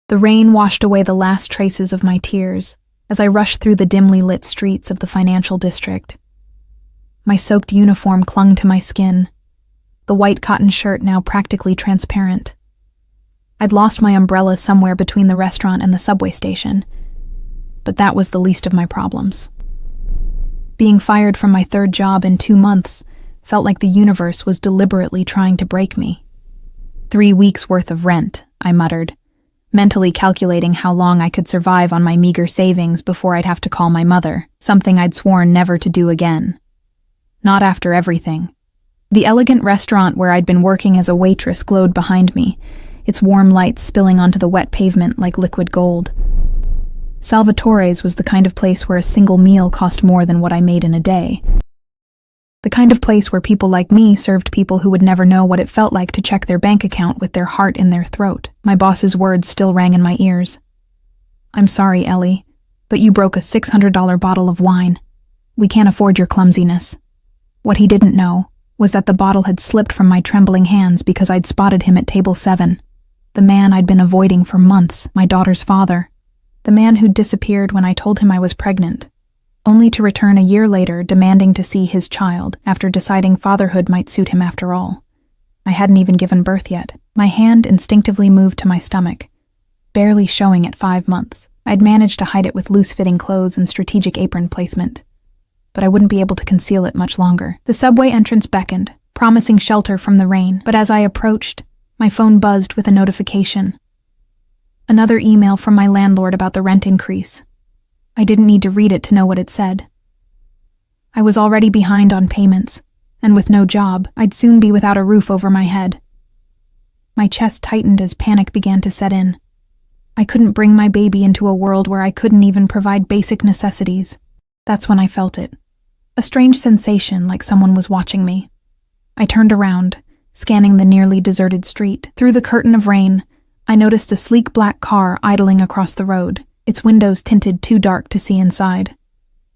The rain washed away the last traces of my tears as I rushed through the dimly lit streets of the financial district. My soaked uniform clung to my skin, the white cotton shirt now practically transparent. I'd lost my umbrella somewhere between the restaurant and the subway station, but that was the least of my problems. Being fired from my third job in 2 months felt like the universe was deliberately trying to break me. 3 weeks' worth of rent, I muttered, mentally calculating how long I could survive on my meager savings before I'd have to call my mother, something I'd sworn never to do again. Not after everything. The elegant restaurant where I'd been working as a waitress glowed behind me, its warm lights spilling onto the wet pavement like liquid gold. Salvatore's was the kind of place where a single meal cost more than what I made in a day. The kind of place where people like me served people who would never know what it felt like to check their bank account with their heart in their throat. My boss's words still rang in my ears. "I'm sorry, Ellie, but you broke a $600 bottle of wine. We can't afford your clumsiness." What he didn't know was that the bottle had slipped from my trembling hands because I'd spotted him at table 7. The man I'd been avoiding for months, my daughter's father. The man who'd disappeared when I told him I was pregnant, only to return a year later demanding to see his child after deciding fatherhood might suit him after all. I hadn't even given birth yet. My hand instinctively moved to my stomach, barely showing at 5 months. I'd managed to hide it with loose-fitting clothes and strategic apron placement, but I wouldn't be able to conceal it much longer. The subway entrance beckoned, promising shelter from the rain, but as I approached, my phone buzzed with a notification. Another email from my landlord about the rent increase. I didn't need to read it to know what it said. I was already behind on payments, and with no job, I'd soon be without a roof over my head. My chest tightened as panic began to set in. I couldn't bring my baby into a world where I couldn't even provide basic necessities. That's when I felt it. A strange sensation like someone was watching me. I turned around, scanning the nearly deserted street. Through the curtain of rain, I noticed a sleek black car idling across the road, its windows tinted too dark to see inside.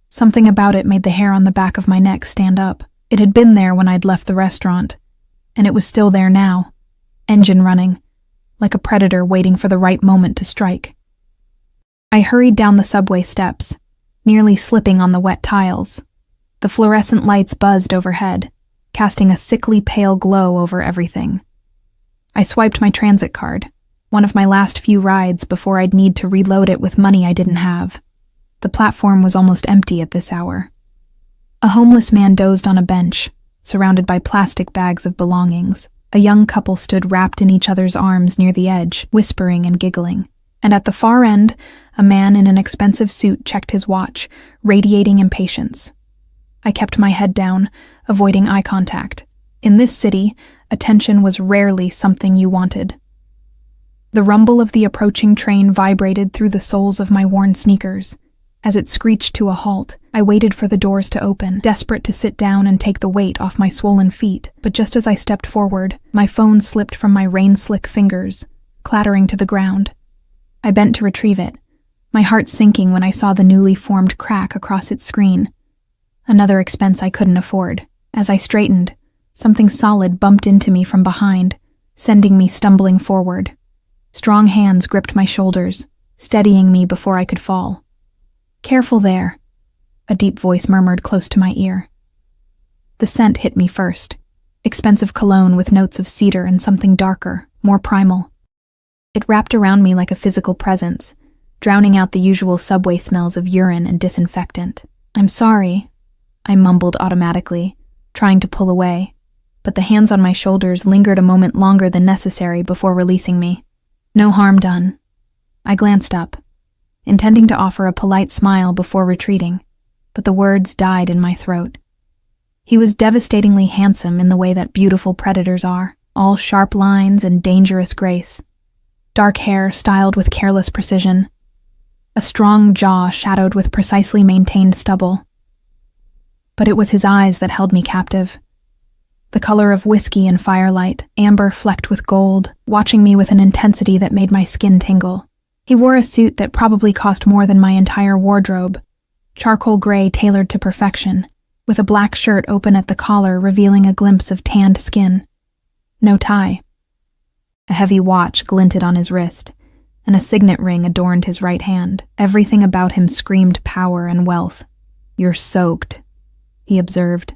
Something about it made the hair on the back of my neck stand up. It had been there when I'd left the restaurant, and it was still there now, engine running, like a predator waiting for the right moment to strike. I hurried down the subway steps, nearly slipping on the wet tiles. The fluorescent lights buzzed overhead, casting a sickly pale glow over everything. I swiped my transit card, one of my last few rides before I'd need to reload it with money I didn't have. The platform was almost empty at this hour. A homeless man dozed on a bench, surrounded by plastic bags of belongings. A young couple stood wrapped in each other's arms near the edge, whispering and giggling. And at the far end, a man in an expensive suit checked his watch, radiating impatience. I kept my head down, avoiding eye contact. In this city, attention was rarely something you wanted. The rumble of the approaching train vibrated through the soles of my worn sneakers. As it screeched to a halt, I waited for the doors to open, desperate to sit down and take the weight off my swollen feet. But just as I stepped forward, my phone slipped from my rain-slick fingers, clattering to the ground. I bent to retrieve it, my heart sinking when I saw the newly formed crack across its screen. Another expense I couldn't afford. As I straightened, something solid bumped into me from behind, sending me stumbling forward. Strong hands gripped my shoulders, steadying me before I could fall. "Careful there," a deep voice murmured close to my ear. The scent hit me first, expensive cologne with notes of cedar and something darker, more primal. It wrapped around me like a physical presence, drowning out the usual subway smells of urine and disinfectant. "I'm sorry," I mumbled automatically, trying to pull away, but the hands on my shoulders lingered a moment longer than necessary before releasing me. No harm done. I glanced up, intending to offer a polite smile before retreating, but the words died in my throat. He was devastatingly handsome in the way that beautiful predators are, all sharp lines and dangerous grace. Dark hair styled with careless precision, a strong jaw shadowed with precisely maintained stubble. But it was his eyes that held me captive. The color of whiskey in firelight, amber flecked with gold, watching me with an intensity that made my skin tingle. He wore a suit that probably cost more than my entire wardrobe, charcoal gray tailored to perfection, with a black shirt open at the collar revealing a glimpse of tanned skin. No tie. A heavy watch glinted on his wrist, and a signet ring adorned his right hand. Everything about him screamed power and wealth. "You're soaked," he observed,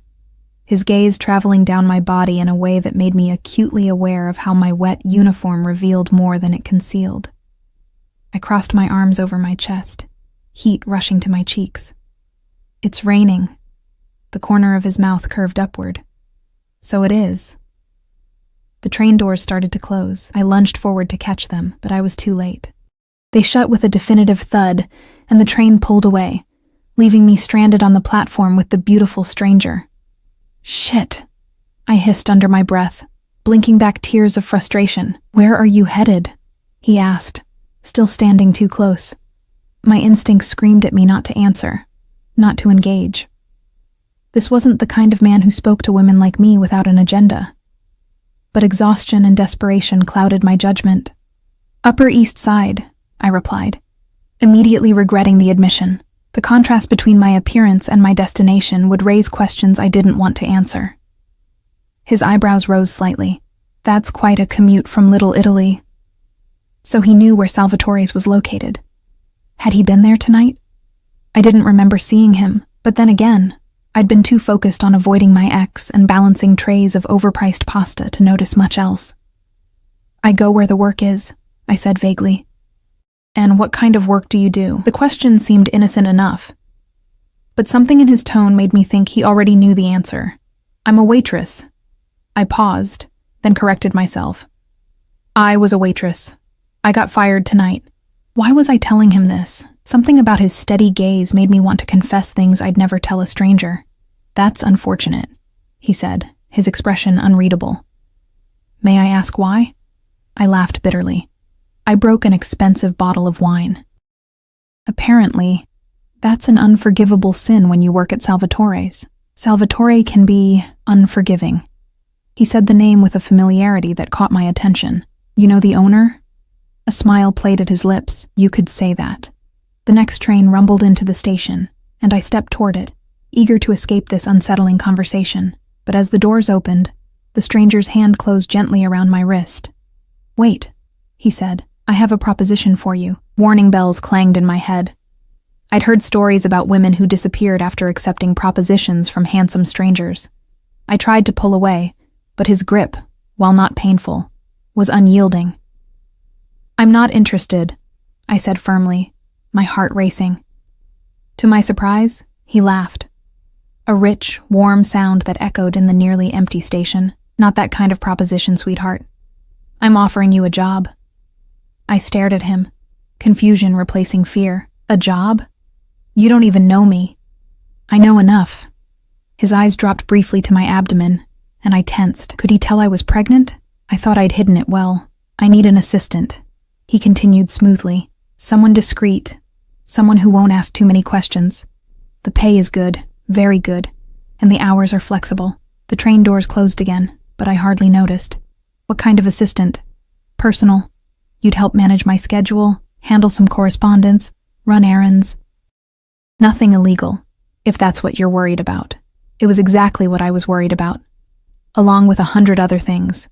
his gaze traveling down my body in a way that made me acutely aware of how my wet uniform revealed more than it concealed. I crossed my arms over my chest, heat rushing to my cheeks. "It's raining." The corner of his mouth curved upward. "So it is." The train doors started to close. I lunged forward to catch them, but I was too late. They shut with a definitive thud, and the train pulled away, leaving me stranded on the platform with the beautiful stranger. "Shit," I hissed under my breath, blinking back tears of frustration. "Where are you headed?" he asked, still standing too close. My instincts screamed at me not to answer, not to engage. This wasn't the kind of man who spoke to women like me without an agenda. But exhaustion and desperation clouded my judgment. "Upper East Side," I replied, immediately regretting the admission. The contrast between my appearance and my destination would raise questions I didn't want to answer. His eyebrows rose slightly. "That's quite a commute from Little Italy." So he knew where Salvatore's was located. Had he been there tonight? I didn't remember seeing him, but then again, I'd been too focused on avoiding my ex and balancing trays of overpriced pasta to notice much else. "I go where the work is," I said vaguely. "And what kind of work do you do?" The question seemed innocent enough, but something in his tone made me think he already knew the answer. "I'm a waitress." I paused, then corrected myself. "I was a waitress. I got fired tonight." Why was I telling him this? Something about his steady gaze made me want to confess things I'd never tell a stranger. "That's unfortunate," he said, his expression unreadable. "May I ask why?" I laughed bitterly. I broke an expensive bottle of wine. "Apparently, that's an unforgivable sin when you work at Salvatore's. Salvatore can be unforgiving." He said the name with a familiarity that caught my attention. "You know the owner?" A smile played at his lips. "You could say that." The next train rumbled into the station, and I stepped toward it, eager to escape this unsettling conversation. But as the doors opened, the stranger's hand closed gently around my wrist. "Wait," he said. "I have a proposition for you." Warning bells clanged in my head. I'd heard stories about women who disappeared after accepting propositions from handsome strangers. I tried to pull away, but his grip, while not painful, was unyielding. "I'm not interested," I said firmly, my heart racing. To my surprise, he laughed. A rich, warm sound that echoed in the nearly empty station. "Not that kind of proposition, sweetheart. I'm offering you a job." I stared at him, confusion replacing fear. "A job? You don't even know me." "I know enough." His eyes dropped briefly to my abdomen, and I tensed. Could he tell I was pregnant? I thought I'd hidden it well. "I need an assistant," he continued smoothly. "Someone discreet, someone who won't ask too many questions. The pay is good, very good, and the hours are flexible." The train doors closed again, but I hardly noticed. "What kind of assistant?" "Personal. You'd help manage my schedule, handle some correspondence, run errands." "Nothing illegal, if that's what you're worried about." It was exactly what I was worried about, along with 100 other things.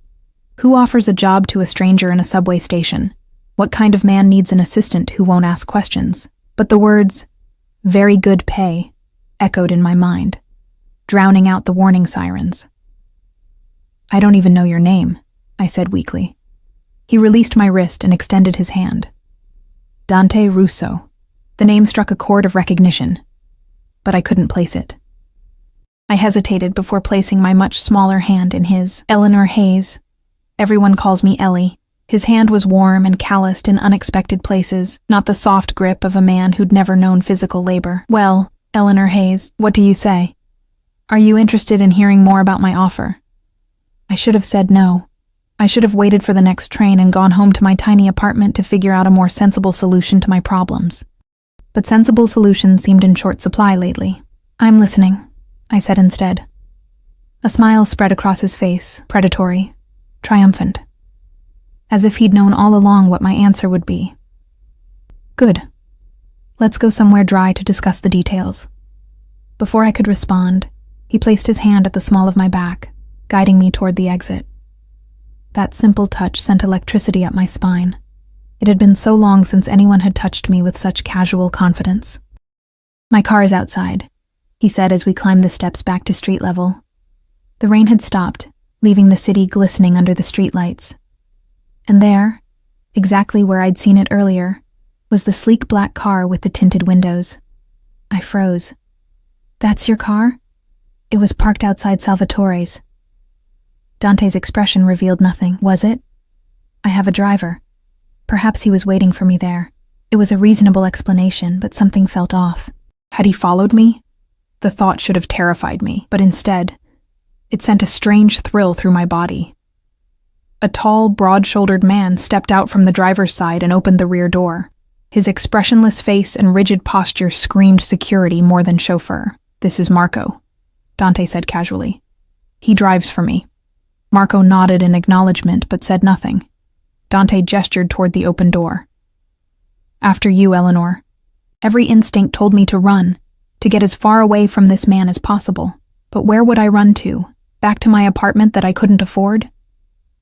Who offers a job to a stranger in a subway station? What kind of man needs an assistant who won't ask questions? But the words, "very good pay," echoed in my mind, drowning out the warning sirens. "I don't even know your name," I said weakly. He released my wrist and extended his hand. "Dante Russo." The name struck a chord of recognition, but I couldn't place it. I hesitated before placing my much smaller hand in his. "Eleanor Hayes. Everyone calls me Ellie." His hand was warm and calloused in unexpected places, not the soft grip of a man who'd never known physical labor. "Well, Eleanor Hayes, what do you say? Are you interested in hearing more about my offer?" I should have said no. I should have waited for the next train and gone home to my tiny apartment to figure out a more sensible solution to my problems. But sensible solutions seemed in short supply lately. "I'm listening," I said instead. A smile spread across his face, predatory, triumphant, as if he'd known all along what my answer would be. "Good. Let's go somewhere dry to discuss the details." Before I could respond, he placed his hand at the small of my back, guiding me toward the exit. That simple touch sent electricity up my spine. It had been so long since anyone had touched me with such casual confidence. "My car is outside," he said as we climbed the steps back to street level. The rain had stopped, leaving the city glistening under the streetlights. And there, exactly where I'd seen it earlier, was the sleek black car with the tinted windows. I froze. "That's your car?" It was parked outside Salvatore's. Dante's expression revealed nothing. "Was it?" "I have a driver." Perhaps he was waiting for me there. It was a reasonable explanation, but something felt off. Had he followed me? The thought should have terrified me, but instead, it sent a strange thrill through my body. A tall, broad-shouldered man stepped out from the driver's side and opened the rear door. His expressionless face and rigid posture screamed security more than chauffeur. "This is Marco," Dante said casually. "He drives for me." Marco nodded in acknowledgement but said nothing. Dante gestured toward the open door. "After you, Eleanor." Every instinct told me to run, to get as far away from this man as possible. But where would I run to? Back to my apartment that I couldn't afford?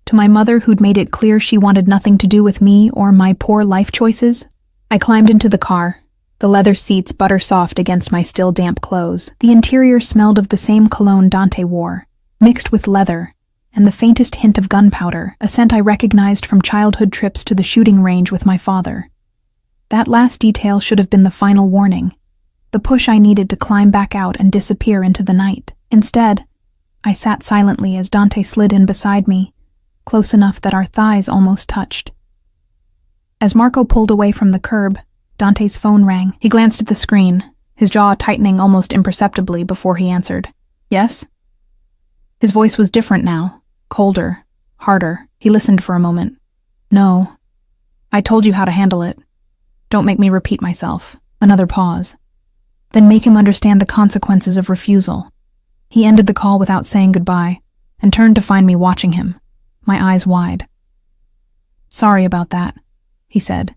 To my mother who'd made it clear she wanted nothing to do with me or my poor life choices? I climbed into the car, the leather seats butter-soft against my still damp clothes. The interior smelled of the same cologne Dante wore, mixed with leather, and the faintest hint of gunpowder, a scent I recognized from childhood trips to the shooting range with my father. That last detail should have been the final warning, the push I needed to climb back out and disappear into the night. Instead, I sat silently as Dante slid in beside me, close enough that our thighs almost touched. As Marco pulled away from the curb, Dante's phone rang. He glanced at the screen, his jaw tightening almost imperceptibly before he answered. "Yes?" His voice was different now, colder, harder. He listened for a moment. "No. I told you how to handle it. Don't make me repeat myself." Another pause. "Then make him understand the consequences of refusal." He ended the call without saying goodbye, and turned to find me watching him, my eyes wide. "Sorry about that," he said,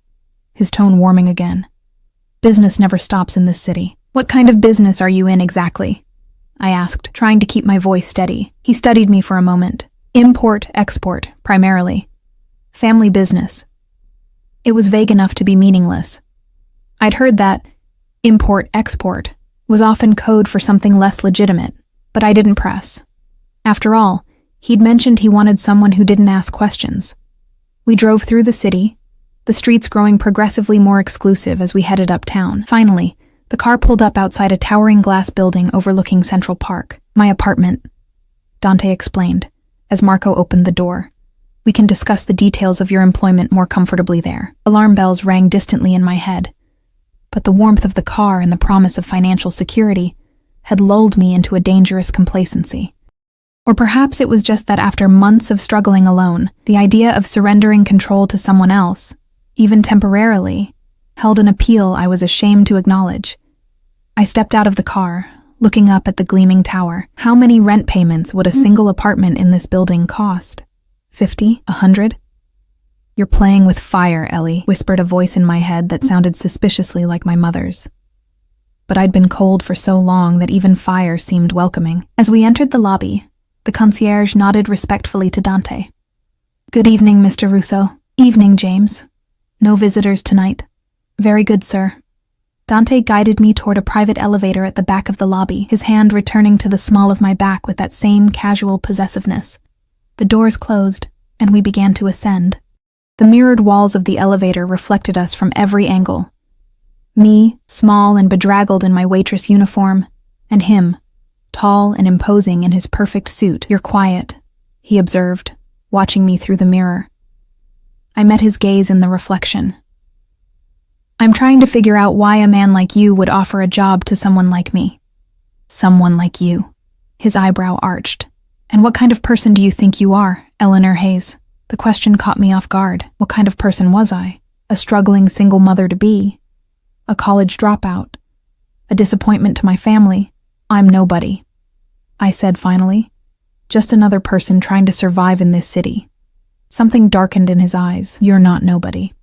his tone warming again. "Business never stops in this city." "What kind of business are you in exactly?" I asked, trying to keep my voice steady. He studied me for a moment. "Import-export, primarily. Family business." It was vague enough to be meaningless. I'd heard that import-export was often code for something less legitimate, but I didn't press. After all, he'd mentioned he wanted someone who didn't ask questions. We drove through the city, the streets growing progressively more exclusive as we headed uptown. Finally, the car pulled up outside a towering glass building overlooking Central Park. "My apartment," Dante explained, as Marco opened the door. "We can discuss the details of your employment more comfortably there." Alarm bells rang distantly in my head, but the warmth of the car and the promise of financial security had lulled me into a dangerous complacency. Or perhaps it was just that after months of struggling alone, the idea of surrendering control to someone else, even temporarily, held an appeal I was ashamed to acknowledge. I stepped out of the car, looking up at the gleaming tower. How many rent payments would a single apartment in this building cost? 50? 100? "You're playing with fire, Ellie," whispered a voice in my head that sounded suspiciously like my mother's. But I'd been cold for so long that even fire seemed welcoming. As we entered the lobby, the concierge nodded respectfully to Dante. "Good evening, Mr. Russo." "Evening, James. No visitors tonight." "Very good, sir." Dante guided me toward a private elevator at the back of the lobby, his hand returning to the small of my back with that same casual possessiveness. The doors closed, and we began to ascend. The mirrored walls of the elevator reflected us from every angle. Me, small and bedraggled in my waitress uniform, and him, tall and imposing in his perfect suit. "You're quiet," he observed, watching me through the mirror. I met his gaze in the reflection. "I'm trying to figure out why a man like you would offer a job to someone like me." "Someone like you." His eyebrow arched. "And what kind of person do you think you are, Eleanor Hayes?" The question caught me off guard. What kind of person was I? A struggling single mother-to-be? A college dropout? A disappointment to my family? "I'm nobody," I said finally. "Just another person trying to survive in this city." Something darkened in his eyes. "You're not nobody."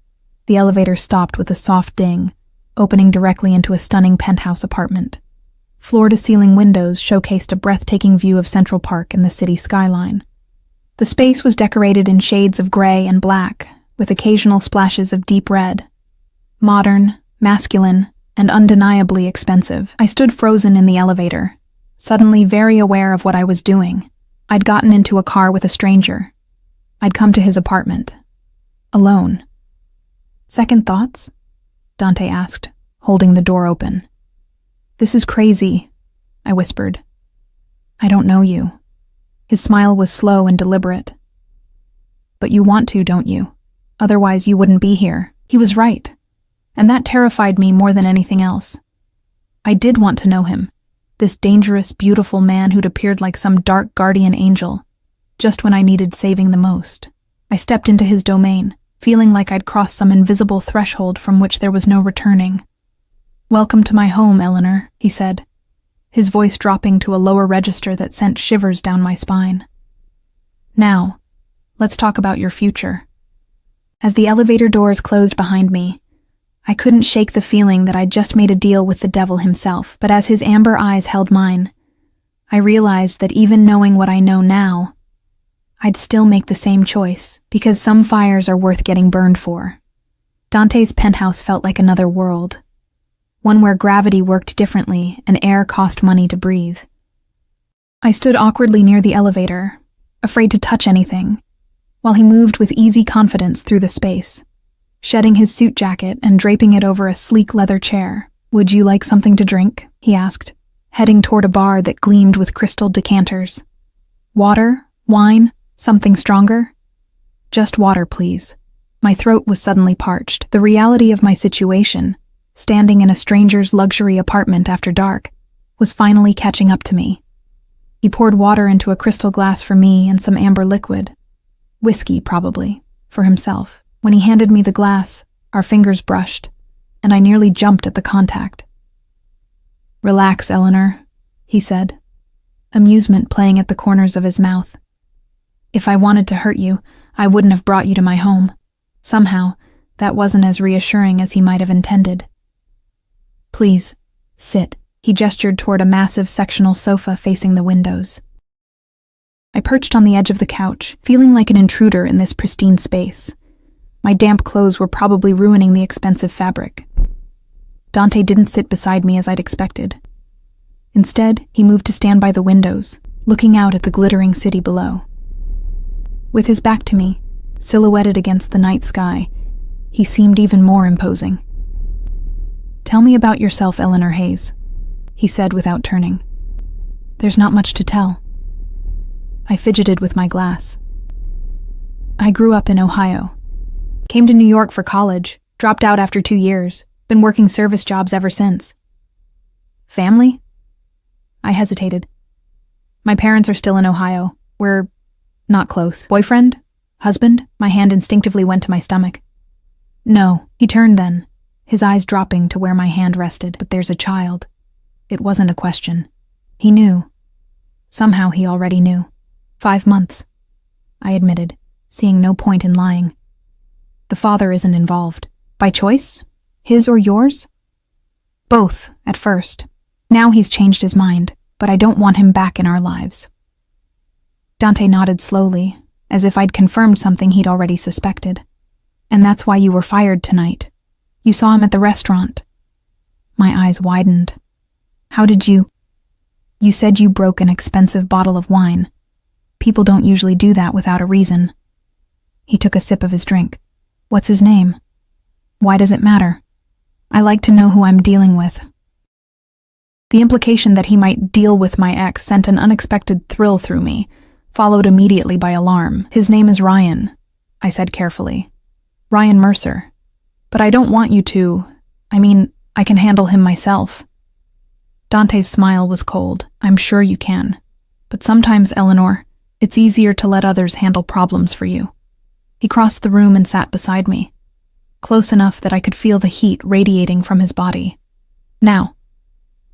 The elevator stopped with a soft ding, opening directly into a stunning penthouse apartment. Floor-to-ceiling windows showcased a breathtaking view of Central Park and the city skyline. The space was decorated in shades of gray and black, with occasional splashes of deep red. Modern, masculine, and undeniably expensive. I stood frozen in the elevator, suddenly very aware of what I was doing. I'd gotten into a car with a stranger. I'd come to his apartment. Alone. Second thoughts? Dante asked, holding the door open. This is crazy, I whispered. I don't know you. His smile was slow and deliberate. But you want to, don't you? Otherwise you wouldn't be here. He was right. And that terrified me more than anything else. I did want to know him, this dangerous, beautiful man who'd appeared like some dark guardian angel, just when I needed saving the most. I stepped into his domain, feeling like I'd crossed some invisible threshold from which there was no returning. Welcome to my home, Eleanor, he said, his voice dropping to a lower register that sent shivers down my spine. Now, let's talk about your future. As the elevator doors closed behind me, I couldn't shake the feeling that I'd just made a deal with the devil himself, but as his amber eyes held mine, I realized that even knowing what I know now, I'd still make the same choice, because some fires are worth getting burned for. Dante's penthouse felt like another world, one where gravity worked differently and air cost money to breathe. I stood awkwardly near the elevator, afraid to touch anything, while he moved with easy confidence through the space, shedding his suit jacket and draping it over a sleek leather chair. Would you like something to drink? He asked, heading toward a bar that gleamed with crystal decanters. Water? Wine? Something stronger? Just water, please. My throat was suddenly parched. The reality of my situation, standing in a stranger's luxury apartment after dark, was finally catching up to me. He poured water into a crystal glass for me and some amber liquid. Whiskey, probably, for himself. When he handed me the glass, our fingers brushed, and I nearly jumped at the contact. Relax, Eleanor, he said, amusement playing at the corners of his mouth. If I wanted to hurt you, I wouldn't have brought you to my home. Somehow, that wasn't as reassuring as he might have intended. Please, sit. He gestured toward a massive sectional sofa facing the windows. I perched on the edge of the couch, feeling like an intruder in this pristine space. My damp clothes were probably ruining the expensive fabric. Dante didn't sit beside me as I'd expected. Instead, he moved to stand by the windows, looking out at the glittering city below. With his back to me, silhouetted against the night sky, he seemed even more imposing. Tell me about yourself, Eleanor Hayes, he said without turning. There's not much to tell. I fidgeted with my glass. I grew up in Ohio. Came to New York for college, dropped out after 2 years, been working service jobs ever since. Family? I hesitated. My parents are still in Ohio. We're not close. Boyfriend? Husband? My hand instinctively went to my stomach. No, he turned then, his eyes dropping to where my hand rested. But there's a child. It wasn't a question. He knew. Somehow he already knew. 5 months, I admitted, seeing no point in lying. The father isn't involved. By choice? His or yours? Both, at first. Now he's changed his mind, but I don't want him back in our lives. Dante nodded slowly, as if I'd confirmed something he'd already suspected. And that's why you were fired tonight. You saw him at the restaurant. My eyes widened. How did you? You said you broke an expensive bottle of wine. People don't usually do that without a reason. He took a sip of his drink. What's his name? Why does it matter? I like to know who I'm dealing with. The implication that he might deal with my ex sent an unexpected thrill through me, followed immediately by alarm. His name is Ryan, I said carefully. Ryan Mercer. But I don't want you to. I can handle him myself. Dante's smile was cold. I'm sure you can. But sometimes, Eleanor, it's easier to let others handle problems for you. He crossed the room and sat beside me, close enough that I could feel the heat radiating from his body. Now,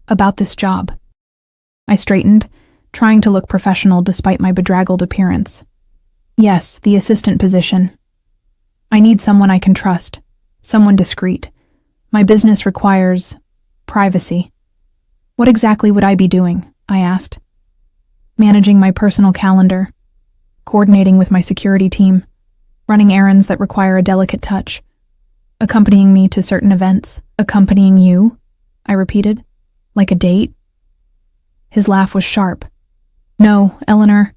about this job. I straightened, trying to look professional despite my bedraggled appearance. Yes, the assistant position. I need someone I can trust, someone discreet. My business requires privacy. What exactly would I be doing? I asked. Managing my personal calendar, coordinating with my security team, running errands that require a delicate touch, accompanying me to certain events. Accompanying you? I repeated. Like a date? His laugh was sharp. No, Eleanor.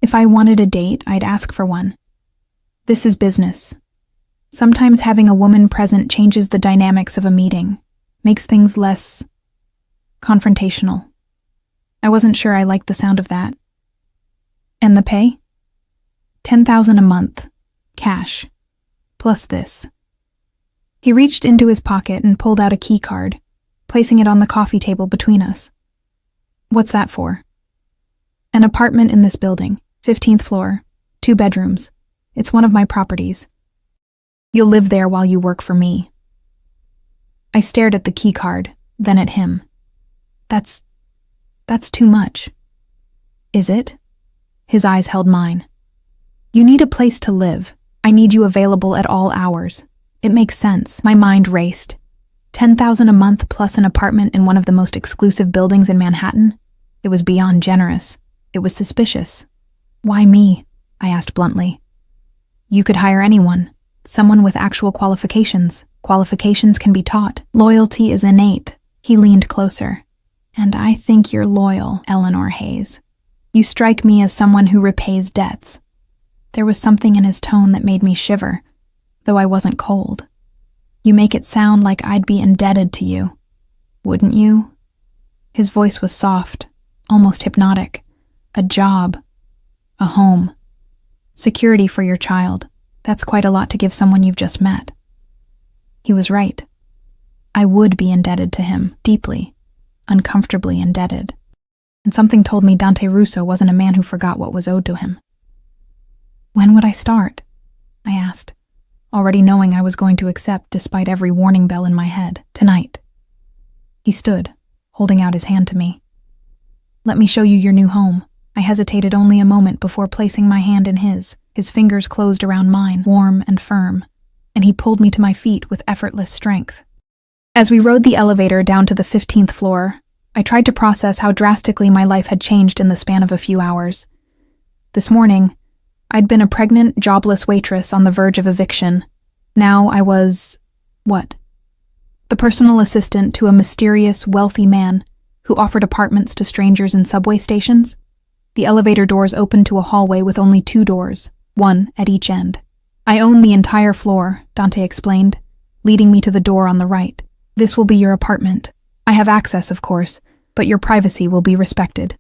If I wanted a date, I'd ask for one. This is business. Sometimes having a woman present changes the dynamics of a meeting, makes things less confrontational. I wasn't sure I liked the sound of that. And the pay? $10,000 a month, cash, plus this. He reached into his pocket and pulled out a key card, placing it on the coffee table between us. What's that for? An apartment in this building, 15th floor, 2 bedrooms. It's one of my properties. You'll live there while you work for me. I stared at the key card, then at him. That's too much. Is it? His eyes held mine. You need a place to live. I need you available at all hours. It makes sense. My mind raced. $10,000 a month plus an apartment in one of the most exclusive buildings in Manhattan? It was beyond generous. It was suspicious. Why me? I asked bluntly. You could hire anyone. Someone with actual qualifications. Qualifications can be taught. Loyalty is innate. He leaned closer. And I think you're loyal, Eleanor Hayes. You strike me as someone who repays debts. There was something in his tone that made me shiver, though I wasn't cold. You make it sound like I'd be indebted to you. Wouldn't you? His voice was soft, almost hypnotic. A job. A home. Security for your child. That's quite a lot to give someone you've just met. He was right. I would be indebted to him, deeply, uncomfortably indebted. And something told me Dante Russo wasn't a man who forgot what was owed to him. When would I start? I asked, already knowing I was going to accept despite every warning bell in my head. Tonight. He stood, holding out his hand to me. Let me show you your new home. I hesitated only a moment before placing my hand in his. His fingers closed around mine, warm and firm, and he pulled me to my feet with effortless strength. As we rode the elevator down to the 15th floor, I tried to process how drastically my life had changed in the span of a few hours. This morning, I'd been a pregnant, jobless waitress on the verge of eviction. Now I was... what? The personal assistant to a mysterious, wealthy man who offered apartments to strangers in subway stations. The elevator doors opened to a hallway with only 2 doors, one at each end. I own the entire floor, Dante explained, leading me to the door on the right. This will be your apartment. I have access, of course, but your privacy will be respected.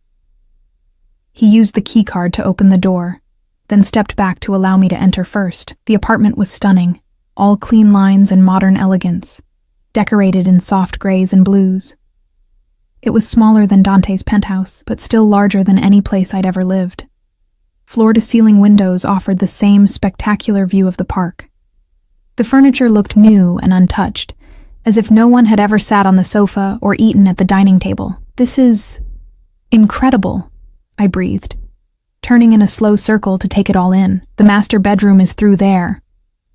He used the key card to open the door, then stepped back to allow me to enter first. The apartment was stunning, all clean lines and modern elegance, decorated in soft grays and blues. It was smaller than Dante's penthouse, but still larger than any place I'd ever lived. Floor-to-ceiling windows offered the same spectacular view of the park. The furniture looked new and untouched, as if no one had ever sat on the sofa or eaten at the dining table. This is... incredible, I breathed, turning in a slow circle to take it all in. The master bedroom is through there,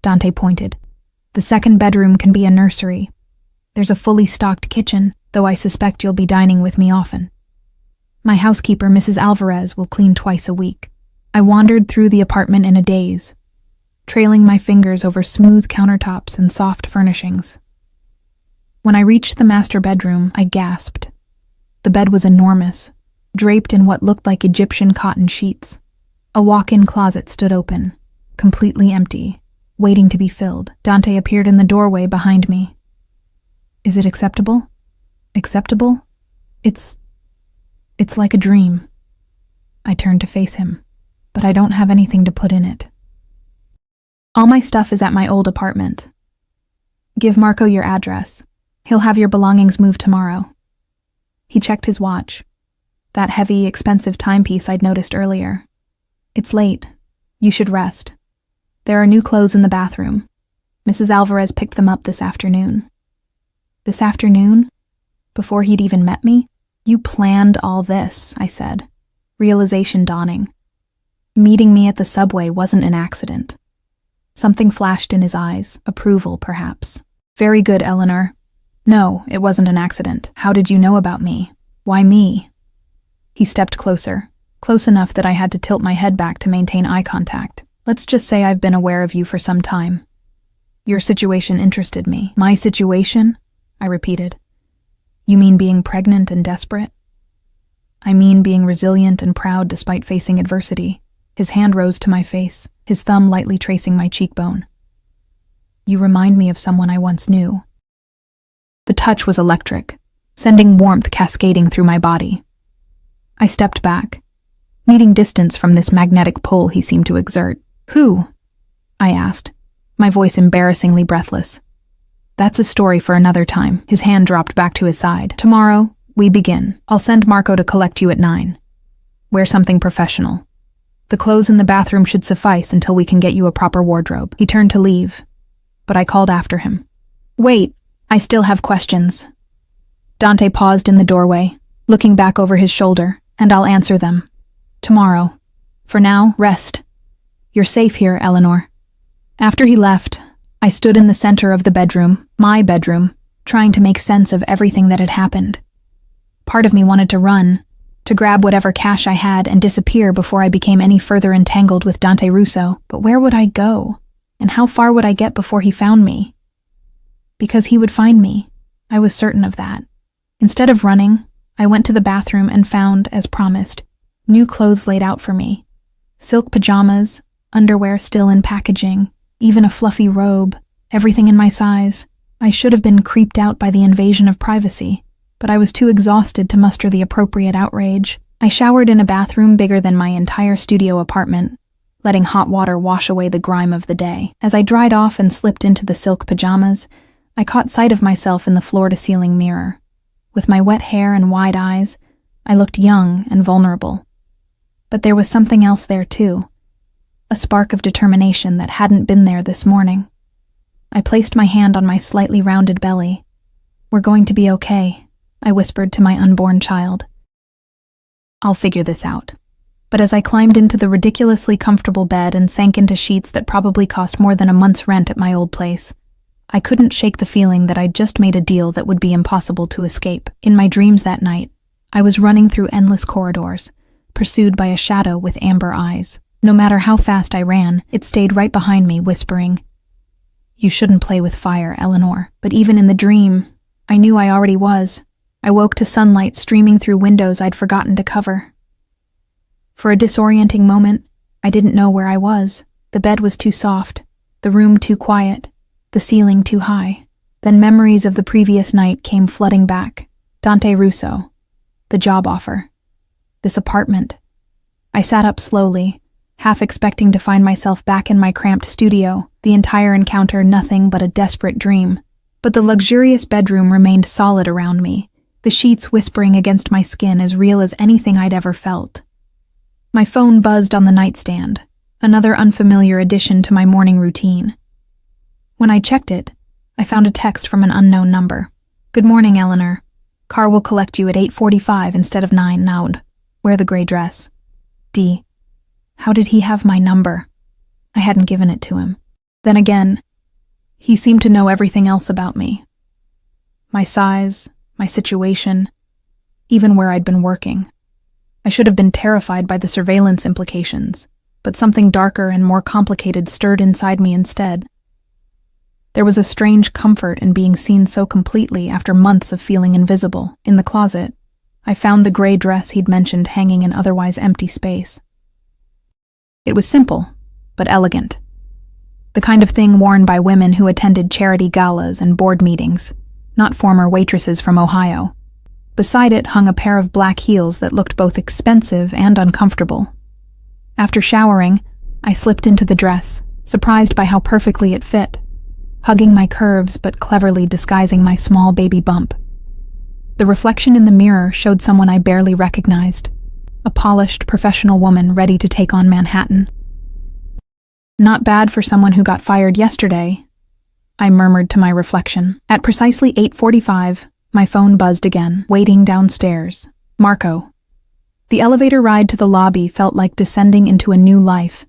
Dante pointed. The second bedroom can be a nursery. There's a fully stocked kitchen, though I suspect you'll be dining with me often. My housekeeper, Mrs. Alvarez, will clean twice a week. I wandered through the apartment in a daze, trailing my fingers over smooth countertops and soft furnishings. When I reached the master bedroom, I gasped. The bed was enormous, draped in what looked like Egyptian cotton sheets. A walk-in closet stood open, completely empty, waiting to be filled. Dante appeared in the doorway behind me. Is it acceptable? Acceptable? It's like a dream. I turned to face him, but I don't have anything to put in it. All my stuff is at my old apartment. Give Marco your address. He'll have your belongings moved tomorrow. He checked his watch, that heavy, expensive timepiece I'd noticed earlier. It's late. You should rest. There are new clothes in the bathroom. Mrs. Alvarez picked them up this afternoon. This afternoon? Before he'd even met me? You planned all this, I said, realization dawning. Meeting me at the subway wasn't an accident. Something flashed in his eyes, approval perhaps. Very good, Eleanor. No, it wasn't an accident. How did you know about me? Why me? He stepped closer, close enough that I had to tilt my head back to maintain eye contact. Let's just say I've been aware of you for some time. Your situation interested me. My situation? I repeated. You mean being pregnant and desperate? I mean being resilient and proud despite facing adversity. His hand rose to my face, his thumb lightly tracing my cheekbone. You remind me of someone I once knew. The touch was electric, sending warmth cascading through my body. I stepped back, needing distance from this magnetic pull he seemed to exert. Who? I asked, my voice embarrassingly breathless. That's a story for another time. His hand dropped back to his side. Tomorrow, we begin. I'll send Marco to collect you at 9. Wear something professional. The clothes in the bathroom should suffice until we can get you a proper wardrobe. He turned to leave, but I called after him. Wait, I still have questions. Dante paused in the doorway, looking back over his shoulder, and I'll answer them. Tomorrow. For now, rest. You're safe here, Eleanor. After he left, I stood in the center of the bedroom, my bedroom, trying to make sense of everything that had happened. Part of me wanted to run, to grab whatever cash I had and disappear before I became any further entangled with Dante Russo. But where would I go? And how far would I get before he found me? Because he would find me. I was certain of that. Instead of running, I went to the bathroom and found, as promised, new clothes laid out for me. Silk pajamas, underwear still in packaging, even a fluffy robe, everything in my size. I should have been creeped out by the invasion of privacy, but I was too exhausted to muster the appropriate outrage. I showered in a bathroom bigger than my entire studio apartment, letting hot water wash away the grime of the day. As I dried off and slipped into the silk pajamas, I caught sight of myself in the floor-to-ceiling mirror. With my wet hair and wide eyes, I looked young and vulnerable. But there was something else there too. A spark of determination that hadn't been there this morning. I placed my hand on my slightly rounded belly. We're going to be okay, I whispered to my unborn child. I'll figure this out. But as I climbed into the ridiculously comfortable bed and sank into sheets that probably cost more than a month's rent at my old place, I couldn't shake the feeling that I'd just made a deal that would be impossible to escape. In my dreams that night, I was running through endless corridors, pursued by a shadow with amber eyes. No matter how fast I ran, it stayed right behind me, whispering, You shouldn't play with fire, Eleanor. But even in the dream, I knew I already was. I woke to sunlight streaming through windows I'd forgotten to cover. For a disorienting moment, I didn't know where I was. The bed was too soft, the room too quiet, the ceiling too high. Then memories of the previous night came flooding back. Dante Russo, the job offer, this apartment. I sat up slowly, half expecting to find myself back in my cramped studio, the entire encounter nothing but a desperate dream. But the luxurious bedroom remained solid around me, the sheets whispering against my skin as real as anything I'd ever felt. My phone buzzed on the nightstand, another unfamiliar addition to my morning routine. When I checked it, I found a text from an unknown number. Good morning, Eleanor. Car will collect you at 8:45 instead of 9 now. Wear the gray dress. D. How did he have my number? I hadn't given it to him. Then again, he seemed to know everything else about me. My size, my situation, even where I'd been working. I should have been terrified by the surveillance implications, but something darker and more complicated stirred inside me instead. There was a strange comfort in being seen so completely after months of feeling invisible. In the closet, I found the gray dress he'd mentioned hanging in otherwise empty space. It was simple, but elegant. The kind of thing worn by women who attended charity galas and board meetings, not former waitresses from Ohio. Beside it hung a pair of black heels that looked both expensive and uncomfortable. After showering, I slipped into the dress, surprised by how perfectly it fit, hugging my curves but cleverly disguising my small baby bump. The reflection in the mirror showed someone I barely recognized, a polished, professional woman ready to take on Manhattan. Not bad for someone who got fired yesterday, I murmured to my reflection. At precisely 8:45, my phone buzzed again, waiting downstairs. Marco. The elevator ride to the lobby felt like descending into a new life.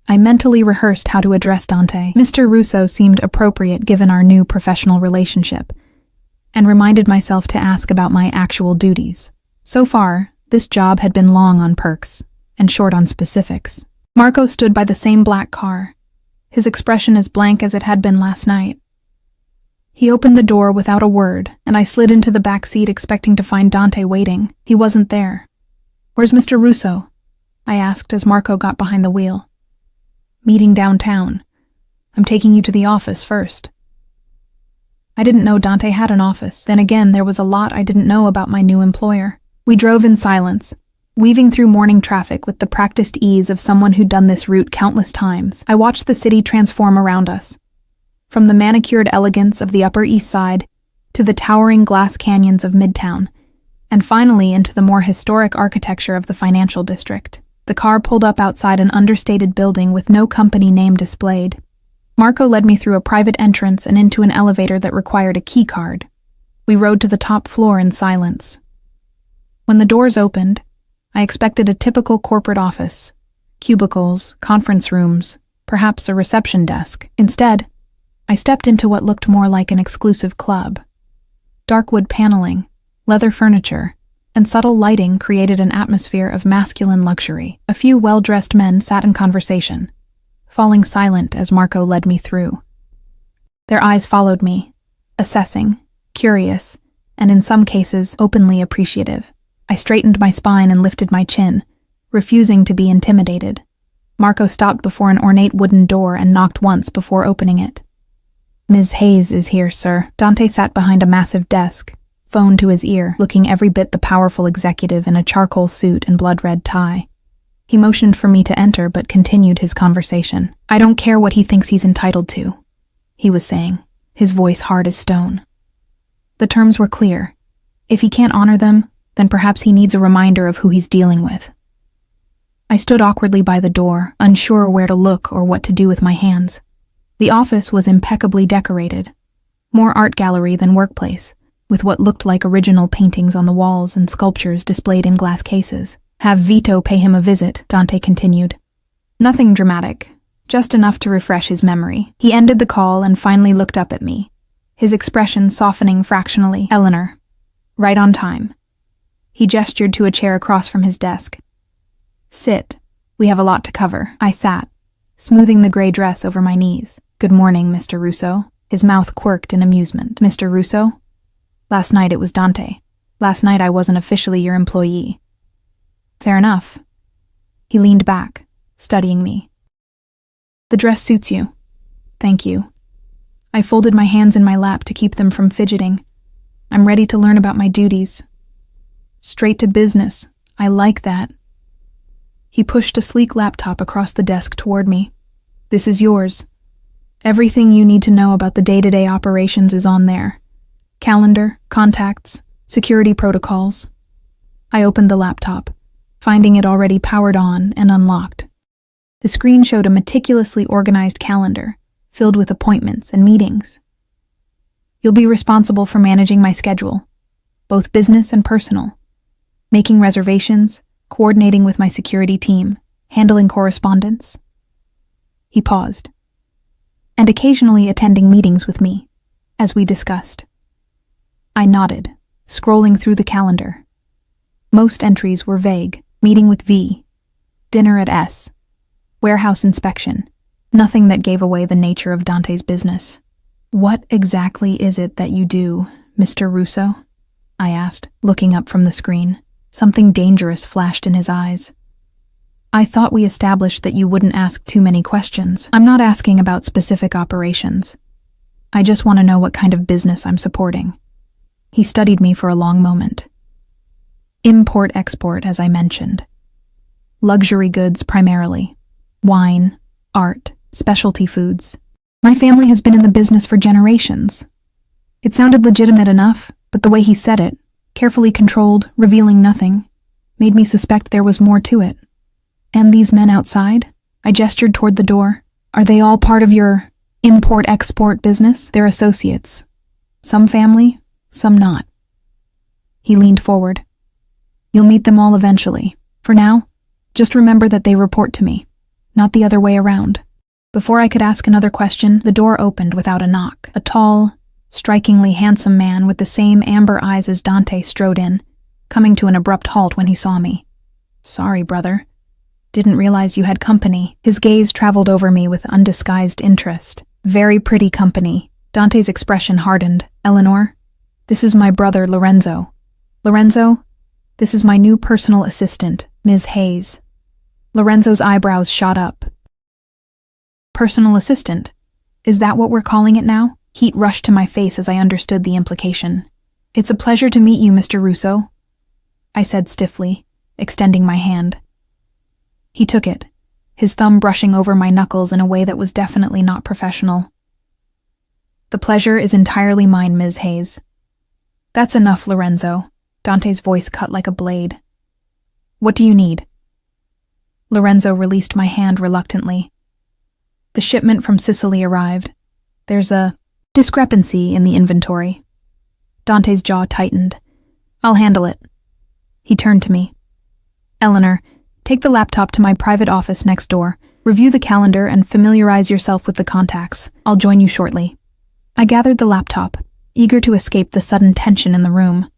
I mentally rehearsed how to address Dante. Mr. Russo seemed appropriate given our new professional relationship, and reminded myself to ask about my actual duties. So far, this job had been long on perks and short on specifics. Marco stood by the same black car, his expression as blank as it had been last night. He opened the door without a word, and I slid into the back seat expecting to find Dante waiting. He wasn't there. "Where's Mr. Russo?" I asked as Marco got behind the wheel. "Meeting downtown. I'm taking you to the office first." I didn't know Dante had an office. Then again, there was a lot I didn't know about my new employer. We drove in silence, weaving through morning traffic with the practiced ease of someone who'd done this route countless times. I watched the city transform around us, from the manicured elegance of the Upper East Side to the towering glass canyons of Midtown, and finally into the more historic architecture of the financial district. The car pulled up outside an understated building with no company name displayed. Marco led me through a private entrance and into an elevator that required a key card. We rode to the top floor in silence. When the doors opened, I expected a typical corporate office: cubicles, conference rooms, perhaps a reception desk. Instead, I stepped into what looked more like an exclusive club. Dark wood paneling, leather furniture, and subtle lighting created an atmosphere of masculine luxury. A few well-dressed men sat in conversation, falling silent as Marco led me through. Their eyes followed me, assessing, curious, and in some cases openly appreciative. I straightened my spine and lifted my chin, refusing to be intimidated. Marco stopped before an ornate wooden door and knocked once before opening it. "Ms. Hayes is here, sir." Dante sat behind a massive desk, phone to his ear, looking every bit the powerful executive in a charcoal suit and blood-red tie. He motioned for me to enter but continued his conversation. "I don't care what he thinks he's entitled to," he was saying, his voice hard as stone. The terms were clear. If he can't honor them, then perhaps he needs a reminder of who he's dealing with. I stood awkwardly by the door, unsure where to look or what to do with my hands. The office was impeccably decorated, more art gallery than workplace, with what looked like original paintings on the walls and sculptures displayed in glass cases. "Have Vito pay him a visit," Dante continued. Nothing dramatic, just enough to refresh his memory. He ended the call and finally looked up at me, his expression softening fractionally. "Eleanor, right on time." He gestured to a chair across from his desk. "Sit. We have a lot to cover." I sat, smoothing the gray dress over my knees. "Good morning, Mr. Russo." His mouth quirked in amusement. "Mr. Russo? Last night it was Dante. Last night I wasn't officially your employee." "Fair enough." He leaned back, studying me. "The dress suits you." "Thank you." I folded my hands in my lap to keep them from fidgeting. "I'm ready to learn about my duties." "Straight to business. I like that." He pushed a sleek laptop across the desk toward me. "This is yours. Everything you need to know about the day-to-day operations is on there. Calendar, contacts, security protocols." I opened the laptop, finding it already powered on and unlocked. The screen showed a meticulously organized calendar, filled with appointments and meetings. "You'll be responsible for managing my schedule, both business and personal, making reservations, coordinating with my security team, handling correspondence." He paused. "And occasionally attending meetings with me, as we discussed." I nodded, scrolling through the calendar. Most entries were vague: meeting with V, dinner at S, warehouse inspection, nothing that gave away the nature of Dante's business. "What exactly is it that you do, Mr. Russo?" I asked, looking up from the screen. Something dangerous flashed in his eyes. "I thought we established that you wouldn't ask too many questions. I'm not asking about specific operations. I just want to know what kind of business I'm supporting." He studied me for a long moment. "Import-export, as I mentioned. Luxury goods primarily. Wine, art, specialty foods. My family has been in the business for generations." It sounded legitimate enough, but the way he said it, carefully controlled, revealing nothing, made me suspect there was more to it. "And these men outside?" I gestured toward the door. "Are they all part of your import-export business?" "They're associates. Some family, some not." He leaned forward. "You'll meet them all eventually. For now, just remember that they report to me, not the other way around." Before I could ask another question, the door opened without a knock. A tall, strikingly handsome man with the same amber eyes as Dante strode in, coming to an abrupt halt when he saw me. "Sorry, brother." Didn't realize you had company. His gaze traveled over me with undisguised interest. Very pretty company. Dante's expression hardened. Eleanor, this is my brother Lorenzo. Lorenzo, this is my new personal assistant, Ms. Hayes. Lorenzo's eyebrows shot up. Personal assistant? Is that what we're calling it now? Heat rushed to my face as I understood the implication. It's a pleasure to meet you, Mr. Russo, I said stiffly, extending my hand. He took it, his thumb brushing over my knuckles in a way that was definitely not professional. The pleasure is entirely mine, Ms. Hayes. That's enough, Lorenzo. Dante's voice cut like a blade. What do you need? Lorenzo released my hand reluctantly. The shipment from Sicily arrived. There's a discrepancy in the inventory. Dante's jaw tightened. I'll handle it. He turned to me. Eleanor, take the laptop to my private office next door. Review the calendar and familiarize yourself with the contacts. I'll join you shortly. I gathered the laptop, eager to escape the sudden tension in the room.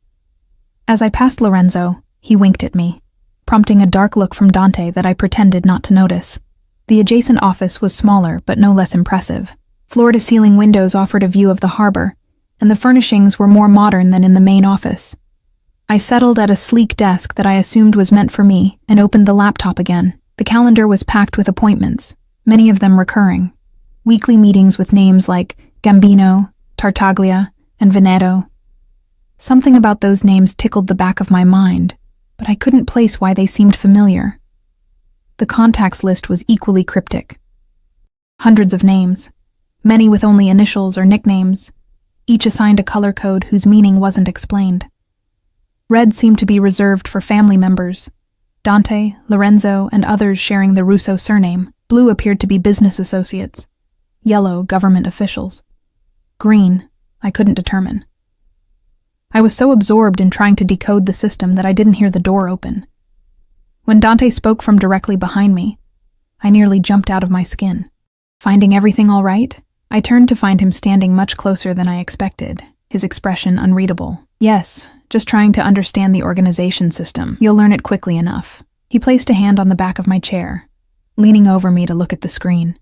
As I passed Lorenzo, he winked at me, prompting a dark look from Dante that I pretended not to notice. The adjacent office was smaller, but no less impressive. Floor-to-ceiling windows offered a view of the harbor, and the furnishings were more modern than in the main office. I settled at a sleek desk that I assumed was meant for me and opened the laptop again. The calendar was packed with appointments, many of them recurring. Weekly meetings with names like Gambino, Tartaglia, and Veneto. Something about those names tickled the back of my mind, but I couldn't place why they seemed familiar. The contacts list was equally cryptic. Hundreds of names, many with only initials or nicknames, each assigned a color code whose meaning wasn't explained. Red seemed to be reserved for family members, Dante, Lorenzo, and others sharing the Russo surname. Blue appeared to be business associates. Yellow, government officials. Green, I couldn't determine. I was so absorbed in trying to decode the system that I didn't hear the door open. When Dante spoke from directly behind me, I nearly jumped out of my skin. Finding everything all right, I turned to find him standing much closer than I expected, his expression unreadable. Yes, just trying to understand the organization system. You'll learn it quickly enough. He placed a hand on the back of my chair, leaning over me to look at the screen.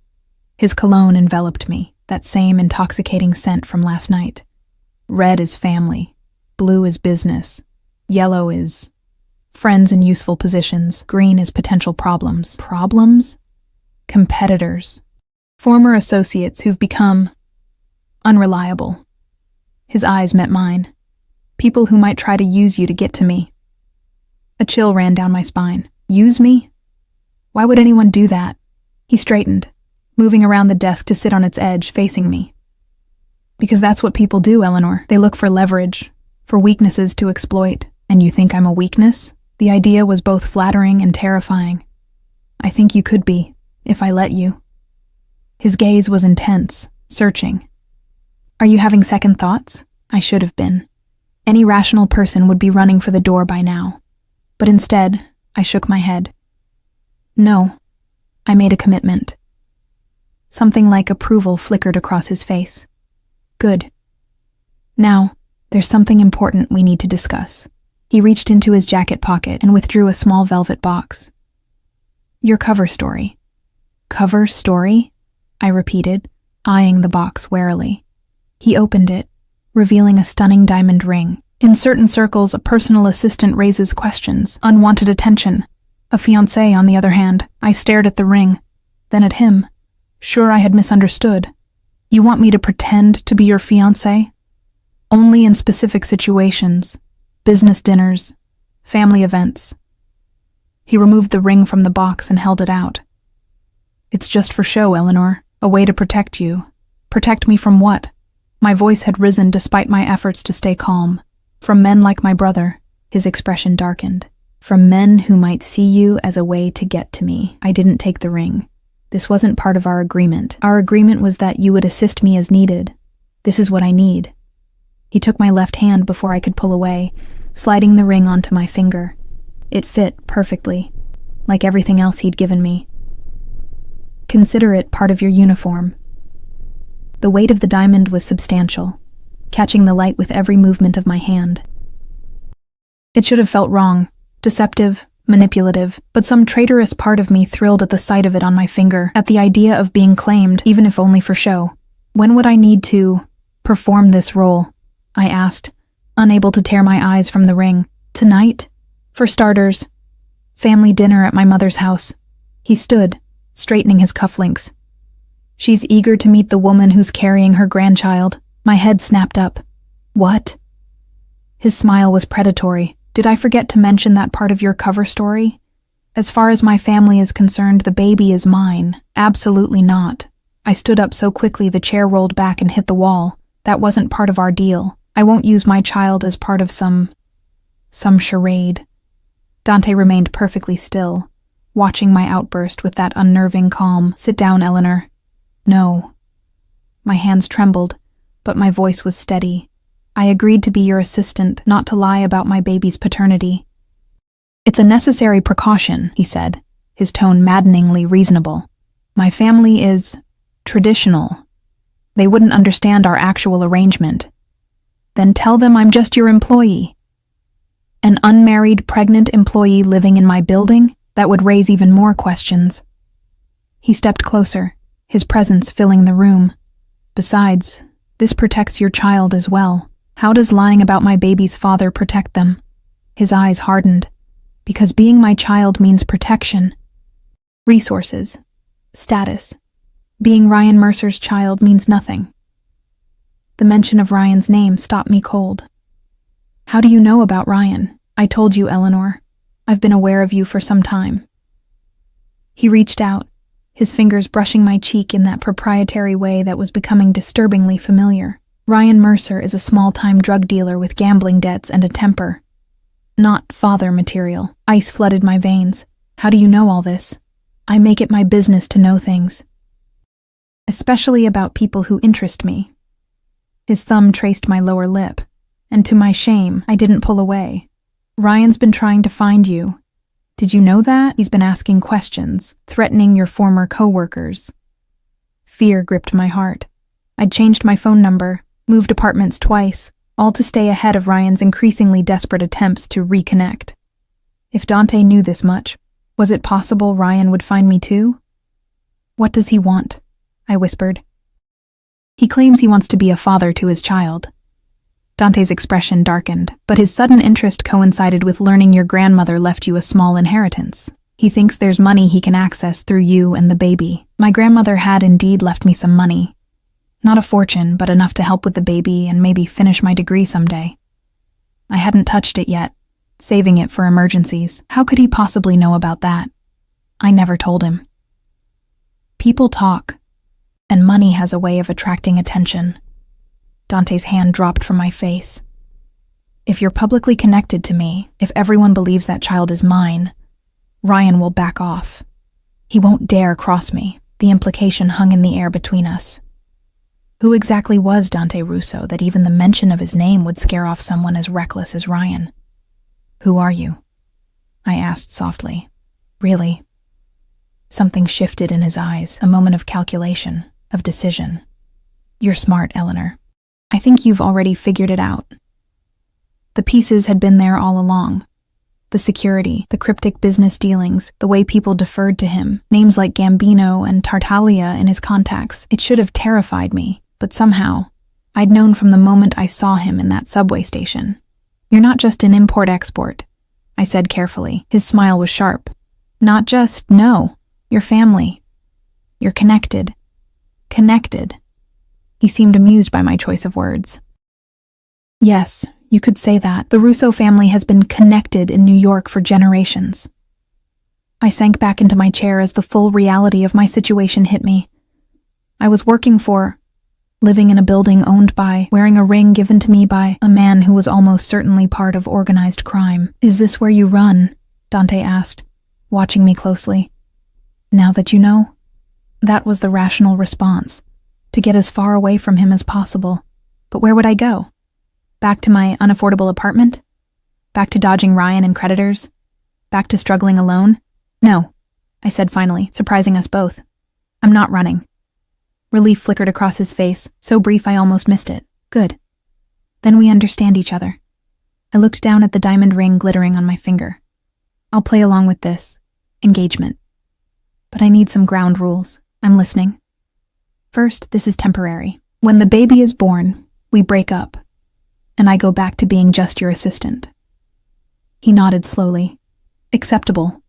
His cologne enveloped me, that same intoxicating scent from last night. Red is family. Blue is business. Yellow is friends in useful positions. Green is potential problems. Problems? Competitors. Former associates who've become unreliable. His eyes met mine. People who might try to use you to get to me. A chill ran down my spine. Use me? Why would anyone do that? He straightened, moving around the desk to sit on its edge, facing me. Because that's what people do, Eleanor. They look for leverage, for weaknesses to exploit. And you think I'm a weakness? The idea was both flattering and terrifying. I think you could be, if I let you. His gaze was intense, searching. Are you having second thoughts? I should have been. Any rational person would be running for the door by now. But instead, I shook my head. No, I made a commitment. Something like approval flickered across his face. Good. Now, there's something important we need to discuss. He reached into his jacket pocket and withdrew a small velvet box. Your cover story. Cover story? I repeated, eyeing the box warily. He opened it, revealing a stunning diamond ring. In certain circles, a personal assistant raises questions, unwanted attention. A fiancé, on the other hand. I stared at the ring, then at him. Sure I had misunderstood. You want me to pretend to be your fiancé? Only in specific situations. Business dinners, family events. He removed the ring from the box and held it out. It's just for show, Eleanor. A way to protect you. Protect me from what? My voice had risen despite my efforts to stay calm. From men like my brother. His expression darkened. From men who might see you as a way to get to me. I didn't take the ring. This wasn't part of our agreement. Our agreement was that you would assist me as needed. This is what I need. He took my left hand before I could pull away, sliding the ring onto my finger. It fit perfectly, like everything else he'd given me. Consider it part of your uniform. The weight of the diamond was substantial, catching the light with every movement of my hand. It should have felt wrong, deceptive, manipulative, but some traitorous part of me thrilled at the sight of it on my finger, at the idea of being claimed, even if only for show. When would I need to perform this role? I asked, unable to tear my eyes from the ring. Tonight? For starters, family dinner at my mother's house. He stood, straightening his cufflinks. She's eager to meet the woman who's carrying her grandchild. My head snapped up. What? His smile was predatory. Did I forget to mention that part of your cover story? As far as my family is concerned, the baby is mine. Absolutely not. I stood up so quickly the chair rolled back and hit the wall. That wasn't part of our deal. I won't use my child as part of some charade. Dante remained perfectly still, watching my outburst with that unnerving calm. Sit down, Eleanor. No. My hands trembled, but my voice was steady. I agreed to be your assistant, not to lie about my baby's paternity. It's a necessary precaution, he said, his tone maddeningly reasonable. My family is traditional. They wouldn't understand our actual arrangement. Then tell them I'm just your employee. An unmarried, pregnant employee living in my building? That would raise even more questions. He stepped closer, his presence filling the room. Besides, this protects your child as well. How does lying about my baby's father protect them? His eyes hardened. Because being my child means protection. Resources. Status. Being Ryan Mercer's child means nothing. The mention of Ryan's name stopped me cold. How do you know about Ryan? I told you, Eleanor. I've been aware of you for some time. He reached out, his fingers brushing my cheek in that proprietary way that was becoming disturbingly familiar. Ryan Mercer is a small-time drug dealer with gambling debts and a temper. Not father material. Ice flooded my veins. How do you know all this? I make it my business to know things. Especially about people who interest me. His thumb traced my lower lip, and to my shame, I didn't pull away. Ryan's been trying to find you. Did you know that? He's been asking questions, threatening your former co-workers. Fear gripped my heart. I'd changed my phone number, moved apartments twice, all to stay ahead of Ryan's increasingly desperate attempts to reconnect. If Dante knew this much, was it possible Ryan would find me too? What does he want? I whispered. He claims he wants to be a father to his child. Dante's expression darkened, but his sudden interest coincided with learning your grandmother left you a small inheritance. He thinks there's money he can access through you and the baby. My grandmother had indeed left me some money. Not a fortune, but enough to help with the baby and maybe finish my degree someday. I hadn't touched it yet, saving it for emergencies. How could he possibly know about that? I never told him. People talk, and money has a way of attracting attention. Dante's hand dropped from my face. If you're publicly connected to me, if everyone believes that child is mine, Ryan will back off. He won't dare cross me. The implication hung in the air between us. Who exactly was Dante Russo that even the mention of his name would scare off someone as reckless as Ryan? Who are you? I asked softly. Really? Something shifted in his eyes, a moment of calculation, of decision. You're smart, Eleanor. I think you've already figured it out. The pieces had been there all along. The security, the cryptic business dealings, the way people deferred to him, names like Gambino and Tartaglia in his contacts. It should have terrified me, but somehow, I'd known from the moment I saw him in that subway station. You're not just an import-export, I said carefully. His smile was sharp. Not just, no, you're family. You're connected. Connected. He seemed amused by my choice of words. Yes, you could say that. The Russo family has been connected in New York for generations. I sank back into my chair as the full reality of my situation hit me. I was living in a building owned by, wearing a ring given to me by, a man who was almost certainly part of organized crime. Is this where you run? Dante asked, watching me closely. Now that you know? That was the rational response, to get as far away from him as possible. But where would I go? Back to my unaffordable apartment? Back to dodging Ryan and creditors? Back to struggling alone? No, I said finally, surprising us both. I'm not running. Relief flickered across his face, so brief I almost missed it. Good. Then we understand each other. I looked down at the diamond ring glittering on my finger. I'll play along with this. Engagement. But I need some ground rules. I'm listening. First, this is temporary. When the baby is born, we break up, and I go back to being just your assistant. He nodded slowly. Acceptable,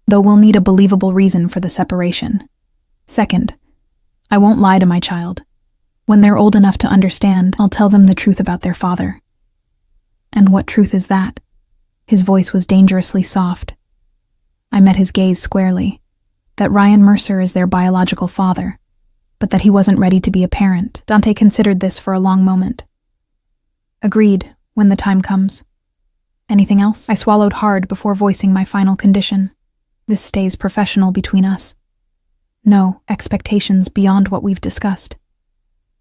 though we'll need a believable reason for the separation. Second, I won't lie to my child. When they're old enough to understand, I'll tell them the truth about their father. And what truth is that? His voice was dangerously soft. I met his gaze squarely. That Ryan Mercer is their biological father, but that he wasn't ready to be a parent. Dante considered this for a long moment. Agreed, when the time comes. Anything else? I swallowed hard before voicing my final condition. This stays professional between us. No expectations beyond what we've discussed.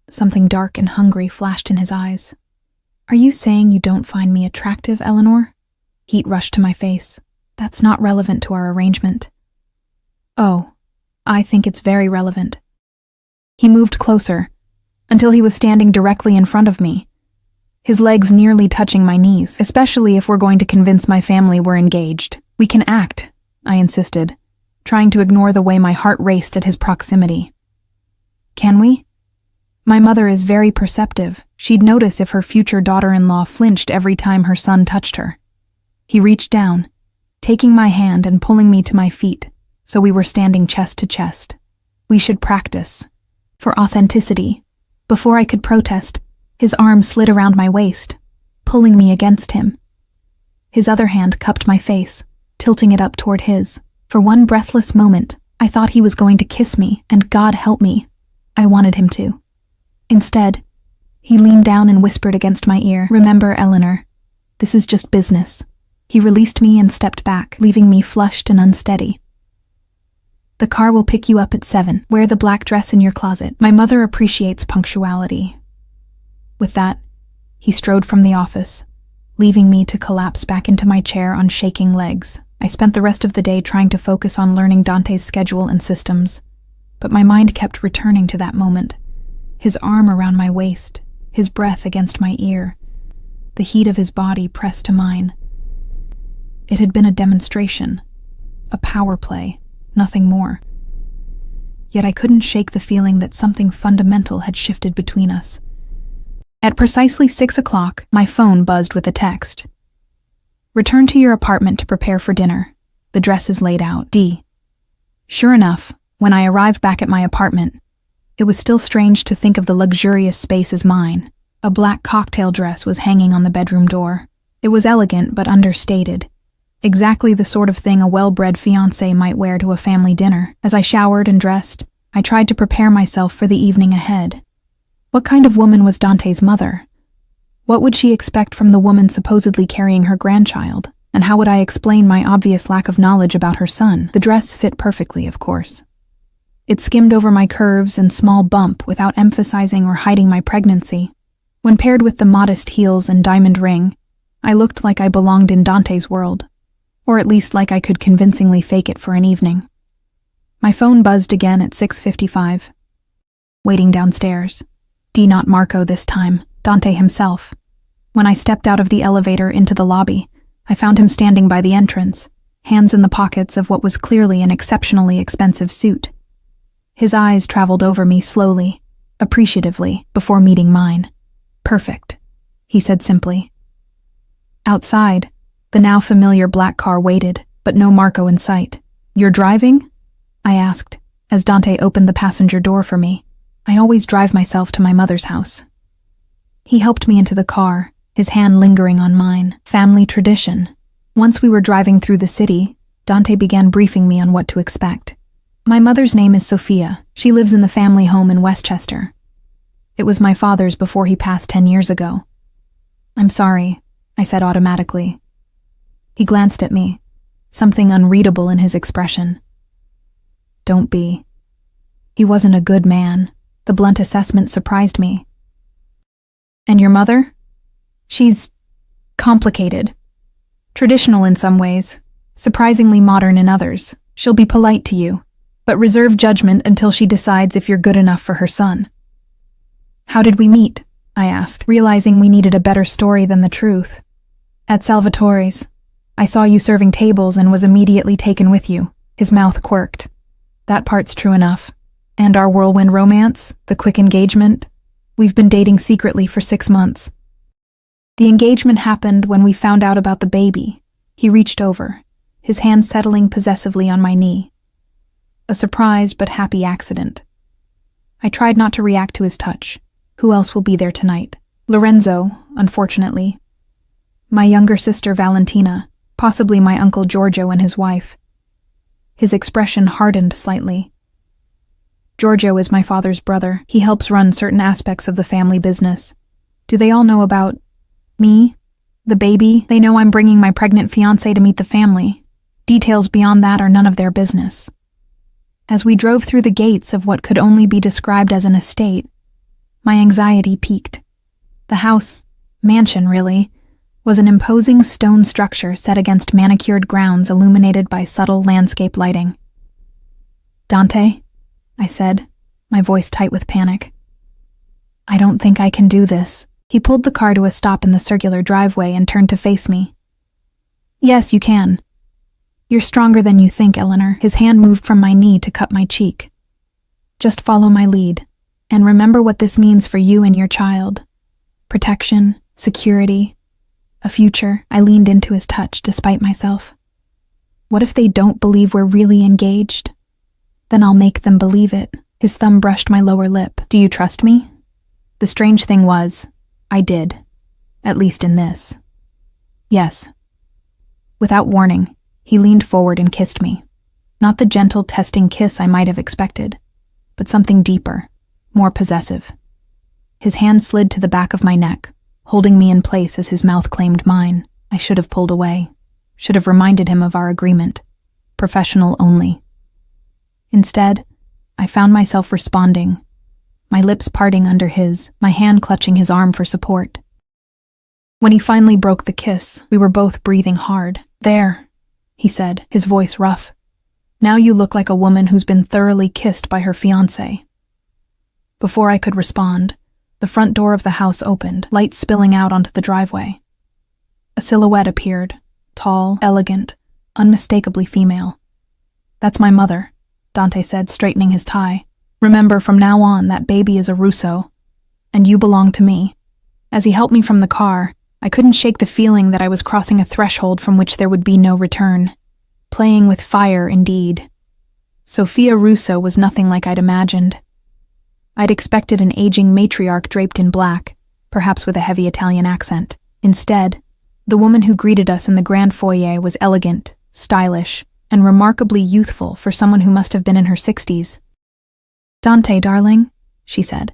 Something dark and hungry flashed in his eyes. Are you saying you don't find me attractive, Eleanor? Heat rushed to my face. That's not relevant to our arrangement. Oh, I think it's very relevant. He moved closer, until he was standing directly in front of me, his legs nearly touching my knees, especially if we're going to convince my family we're engaged. We can act, I insisted, trying to ignore the way my heart raced at his proximity. Can we? My mother is very perceptive. She'd notice if her future daughter-in-law flinched every time her son touched her. He reached down, taking my hand and pulling me to my feet, so we were standing chest to chest. We should practice. For authenticity. Before I could protest, his arm slid around my waist, pulling me against him. His other hand cupped my face, tilting it up toward his. For one breathless moment, I thought he was going to kiss me, and God help me, I wanted him to. Instead, he leaned down and whispered against my ear, "Remember, Eleanor, this is just business." He released me and stepped back, leaving me flushed and unsteady. The car will pick you up at 7. Wear the black dress in your closet. My mother appreciates punctuality. With that, he strode from the office, leaving me to collapse back into my chair on shaking legs. I spent the rest of the day trying to focus on learning Dante's schedule and systems, but my mind kept returning to that moment. His arm around my waist, his breath against my ear, the heat of his body pressed to mine. It had been a demonstration, a power play. Nothing more. Yet I couldn't shake the feeling that something fundamental had shifted between us. At precisely 6 o'clock, my phone buzzed with a text. Return to your apartment to prepare for dinner. The dress is laid out. D. Sure enough, when I arrived back at my apartment, it was still strange to think of the luxurious space as mine. A black cocktail dress was hanging on the bedroom door. It was elegant but understated. Exactly the sort of thing a well-bred fiancé might wear to a family dinner. As I showered and dressed, I tried to prepare myself for the evening ahead. What kind of woman was Dante's mother? What would she expect from the woman supposedly carrying her grandchild? And how would I explain my obvious lack of knowledge about her son? The dress fit perfectly, of course. It skimmed over my curves and small bump without emphasizing or hiding my pregnancy. When paired with the modest heels and diamond ring, I looked like I belonged in Dante's world. Or at least like I could convincingly fake it for an evening. My phone buzzed again at 6:55. Waiting downstairs. Not Marco this time, Dante himself. When I stepped out of the elevator into the lobby, I found him standing by the entrance, hands in the pockets of what was clearly an exceptionally expensive suit. His eyes traveled over me slowly, appreciatively, before meeting mine. Perfect, he said simply. Outside, the now familiar black car waited, but no Marco in sight. You're driving? I asked, as Dante opened the passenger door for me. I always drive myself to my mother's house. He helped me into the car, his hand lingering on mine. Family tradition. Once we were driving through the city, Dante began briefing me on what to expect. My mother's name is Sophia. She lives in the family home in Westchester. It was my father's before he passed 10 years ago. I'm sorry, I said automatically. He glanced at me, something unreadable in his expression. Don't be. He wasn't a good man. The blunt assessment surprised me. And your mother? She's complicated. Traditional in some ways, surprisingly modern in others. She'll be polite to you, but reserve judgment until she decides if you're good enough for her son. How did we meet? I asked, realizing we needed a better story than the truth. At Salvatore's. I saw you serving tables and was immediately taken with you. His mouth quirked. That part's true enough. And our whirlwind romance, the quick engagement? We've been dating secretly for 6 months. The engagement happened when we found out about the baby. He reached over, his hand settling possessively on my knee. A surprise but happy accident. I tried not to react to his touch. Who else will be there tonight? Lorenzo, unfortunately. My younger sister Valentina, possibly my uncle Giorgio and his wife. His expression hardened slightly. Giorgio is my father's brother. He helps run certain aspects of the family business. Do they all know about me? The baby? They know I'm bringing my pregnant fiancé to meet the family. Details beyond that are none of their business. As we drove through the gates of what could only be described as an estate, my anxiety peaked. The house, mansion really, was an imposing stone structure set against manicured grounds illuminated by subtle landscape lighting. "Dante," I said, my voice tight with panic. "I don't think I can do this." He pulled the car to a stop in the circular driveway and turned to face me. "Yes, you can. You're stronger than you think, Eleanor." His hand moved from my knee to cup my cheek. "Just follow my lead, and remember what this means for you and your child. Protection, security, a future." I leaned into his touch despite myself. What if they don't believe we're really engaged? Then I'll make them believe it. His thumb brushed my lower lip. "Do you trust me?" The strange thing was, I did. At least in this. "Yes." Without warning, he leaned forward and kissed me. Not the gentle, testing kiss I might have expected, but something deeper, more possessive. His hand slid to the back of my neck, holding me in place as his mouth claimed mine. I should have pulled away, should have reminded him of our agreement. Professional only. Instead, I found myself responding, my lips parting under his, my hand clutching his arm for support. When he finally broke the kiss, we were both breathing hard. "There," he said, his voice rough. "Now you look like a woman who's been thoroughly kissed by her fiancé." Before I could respond, the front door of the house opened, light spilling out onto the driveway. A silhouette appeared, tall, elegant, unmistakably female. "That's my mother," Dante said, straightening his tie. "Remember, from now on, that baby is a Russo, and you belong to me." As he helped me from the car, I couldn't shake the feeling that I was crossing a threshold from which there would be no return. Playing with fire, indeed. Sofia Russo was nothing like I'd imagined. I'd expected an aging matriarch draped in black, perhaps with a heavy Italian accent. Instead, the woman who greeted us in the grand foyer was elegant, stylish, and remarkably youthful for someone who must have been in her 60s. "Dante, darling," she said,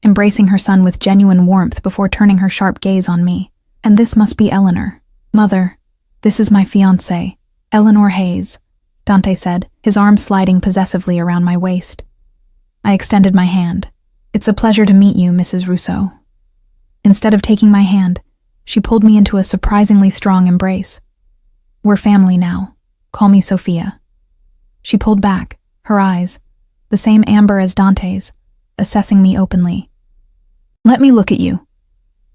embracing her son with genuine warmth before turning her sharp gaze on me. "And this must be Eleanor." "Mother, this is my fiancée, Eleanor Hayes," Dante said, his arm sliding possessively around my waist. I extended my hand. "It's a pleasure to meet you, Mrs. Russo." Instead of taking my hand, she pulled me into a surprisingly strong embrace. "We're family now. Call me Sophia." She pulled back, her eyes, the same amber as Dante's, assessing me openly. "Let me look at you."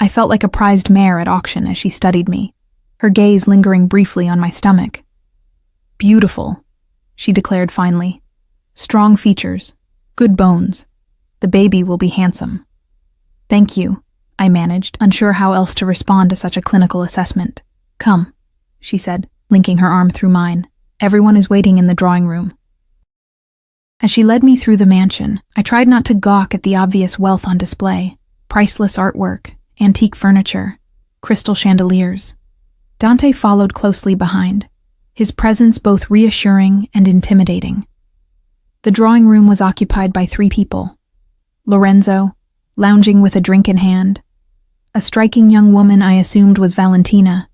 I felt like a prized mare at auction as she studied me, her gaze lingering briefly on my stomach. "Beautiful," she declared finally. "Strong features, good bones. The baby will be handsome." "Thank you," I managed, unsure how else to respond to such a clinical assessment. "Come," she said, linking her arm through mine. "Everyone is waiting in the drawing room." As she led me through the mansion, I tried not to gawk at the obvious wealth on display. Priceless artwork, antique furniture, crystal chandeliers. Dante followed closely behind, his presence both reassuring and intimidating. The drawing room was occupied by 3 people. Lorenzo, lounging with a drink in hand, a striking young woman I assumed was Valentina,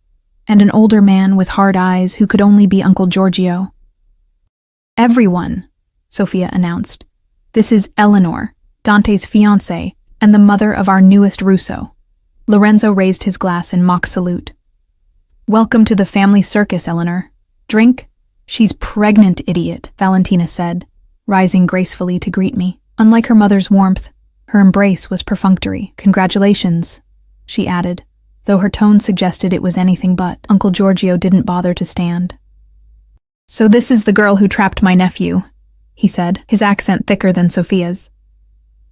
and an older man with hard eyes who could only be Uncle Giorgio. "Everyone," Sophia announced. "This is Eleanor, Dante's fiancée, and the mother of our newest Russo." Lorenzo raised his glass in mock salute. "Welcome to the family circus, Eleanor. Drink?" "She's pregnant, idiot," Valentina said, rising gracefully to greet me. Unlike her mother's warmth, her embrace was perfunctory. "Congratulations," she added, though her tone suggested it was anything but. Uncle Giorgio didn't bother to stand. "So this is the girl who trapped my nephew," he said, his accent thicker than Sophia's.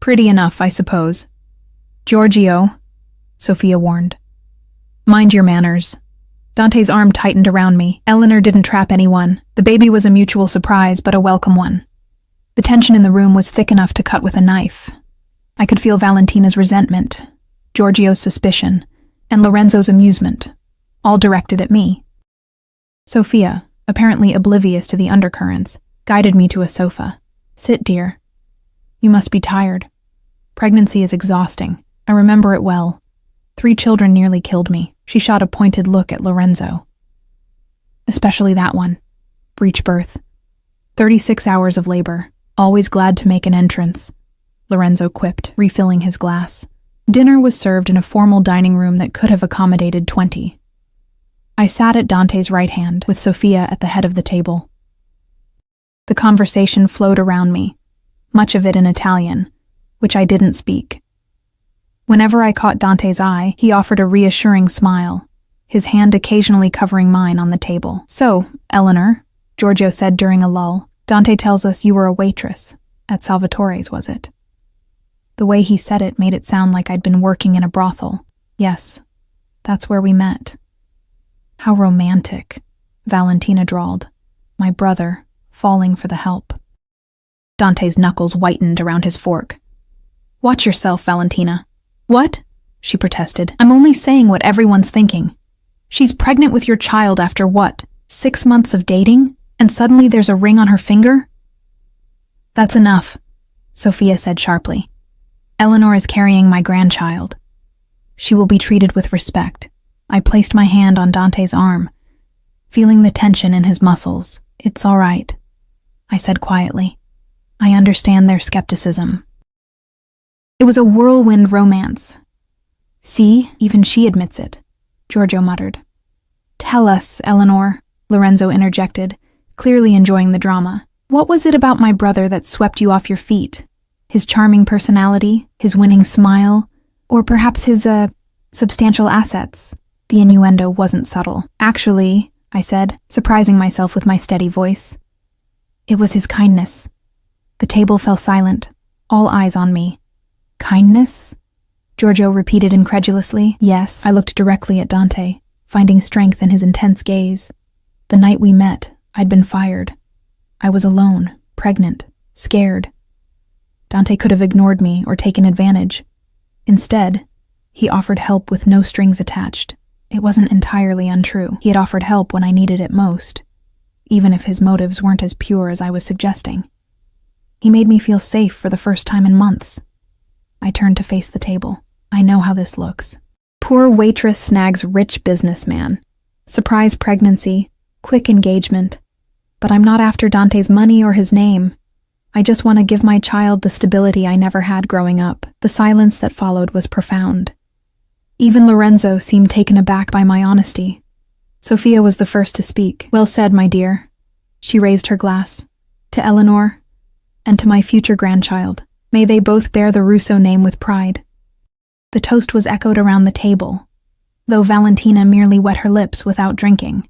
"Pretty enough, I suppose." "Giorgio," Sophia warned. "Mind your manners." Dante's arm tightened around me. Eleanor didn't trap anyone. The baby was a mutual surprise, but a welcome one. The tension in the room was thick enough to cut with a knife. I could feel Valentina's resentment, Giorgio's suspicion, and Lorenzo's amusement, all directed at me. Sophia, apparently oblivious to the undercurrents, guided me to a sofa. "Sit, dear. You must be tired. Pregnancy is exhausting. I remember it well. 3 children nearly killed me." She shot a pointed look at Lorenzo. "Especially that one. Breech birth. 36 hours of labor. Always glad to make an entrance," Lorenzo quipped, refilling his glass. Dinner was served in a formal dining room that could have accommodated 20. I sat at Dante's right hand, with Sophia at the head of the table. The conversation flowed around me, much of it in Italian, which I didn't speak. Whenever I caught Dante's eye, he offered a reassuring smile, his hand occasionally covering mine on the table. "So, Eleanor," Giorgio said during a lull, "Dante tells us you were a waitress. At Salvatore's, was it?" The way he said it made it sound like I'd been working in a brothel. "Yes, that's where we met." "How romantic," Valentina drawled. "My brother, falling for the help." Dante's knuckles whitened around his fork. "Watch yourself, Valentina." "What?" she protested. "I'm only saying what everyone's thinking. She's pregnant with your child after what, 6 months of dating? And suddenly there's a ring on her finger?" "That's enough," Sophia said sharply. "Eleanor is carrying my grandchild. She will be treated with respect." I placed my hand on Dante's arm, feeling the tension in his muscles. "It's all right," I said quietly. "I understand their skepticism." It was a whirlwind romance. "See, even she admits it," Giorgio muttered. "Tell us, Eleanor," Lorenzo interjected, clearly enjoying the drama. "What was it about my brother that swept you off your feet? His charming personality, his winning smile, or perhaps his, substantial assets?" The innuendo wasn't subtle. "Actually," I said, surprising myself with my steady voice, "it was his kindness." The table fell silent, all eyes on me. "Kindness?" Giorgio repeated incredulously. "Yes." I looked directly at Dante, finding strength in his intense gaze. "The night we met, I'd been fired. I was alone, pregnant, scared. Dante could have ignored me or taken advantage. Instead, he offered help with no strings attached. It wasn't entirely untrue. He had offered help when I needed it most, even if his motives weren't as pure as I was suggesting. He made me feel safe for the first time in months." I turned to face the table. "I know how this looks. Poor waitress snags rich businessman. Surprise pregnancy, quick engagement. But I'm not after Dante's money or his name. I just want to give my child the stability I never had growing up." The silence that followed was profound. Even Lorenzo seemed taken aback by my honesty. Sophia was the first to speak. "Well said, my dear." She raised her glass. "To Eleanor, and to my future grandchild. May they both bear the Russo name with pride." The toast was echoed around the table, though Valentina merely wet her lips without drinking.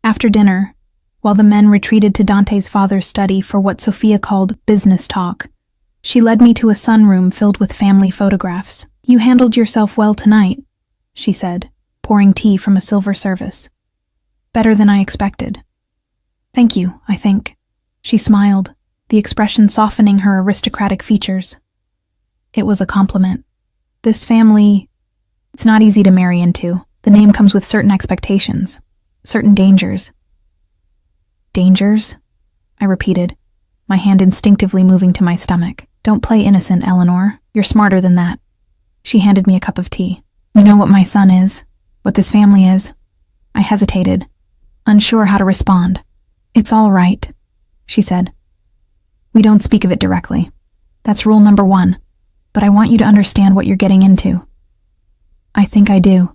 After dinner, while the men retreated to Dante's father's study for what Sophia called business talk, she led me to a sunroom filled with family photographs. "You handled yourself well tonight," she said, pouring tea from a silver service. "Better than I expected." "Thank you, I think." She smiled, the expression softening her aristocratic features. "It was a compliment. This family, it's not easy to marry into. The name comes with certain expectations, certain dangers." "Dangers?" I repeated, my hand instinctively moving to my stomach. "Don't play innocent, Eleanor. You're smarter than that." She handed me a cup of tea. "You know what my son is, what this family is." I hesitated, unsure how to respond. "It's all right," she said. "We don't speak of it directly. That's rule number 1. But I want you to understand what you're getting into." "I think I do,"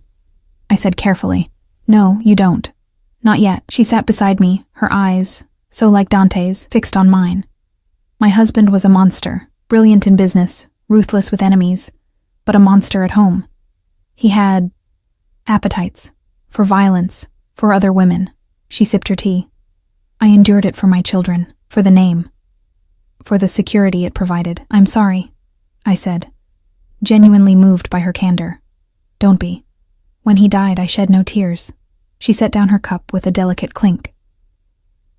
I said carefully. "No, you don't. Not yet." She sat beside me, her eyes, so like Dante's, fixed on mine. My husband was a monster, brilliant in business, ruthless with enemies, but a monster at home. He had Appetites. For violence. For other women. She sipped her tea. I endured it for my children. For the name. For the security it provided. I'm sorry, I said, genuinely moved by her candor. Don't be. When he died, I shed no tears. She set down her cup with a delicate clink.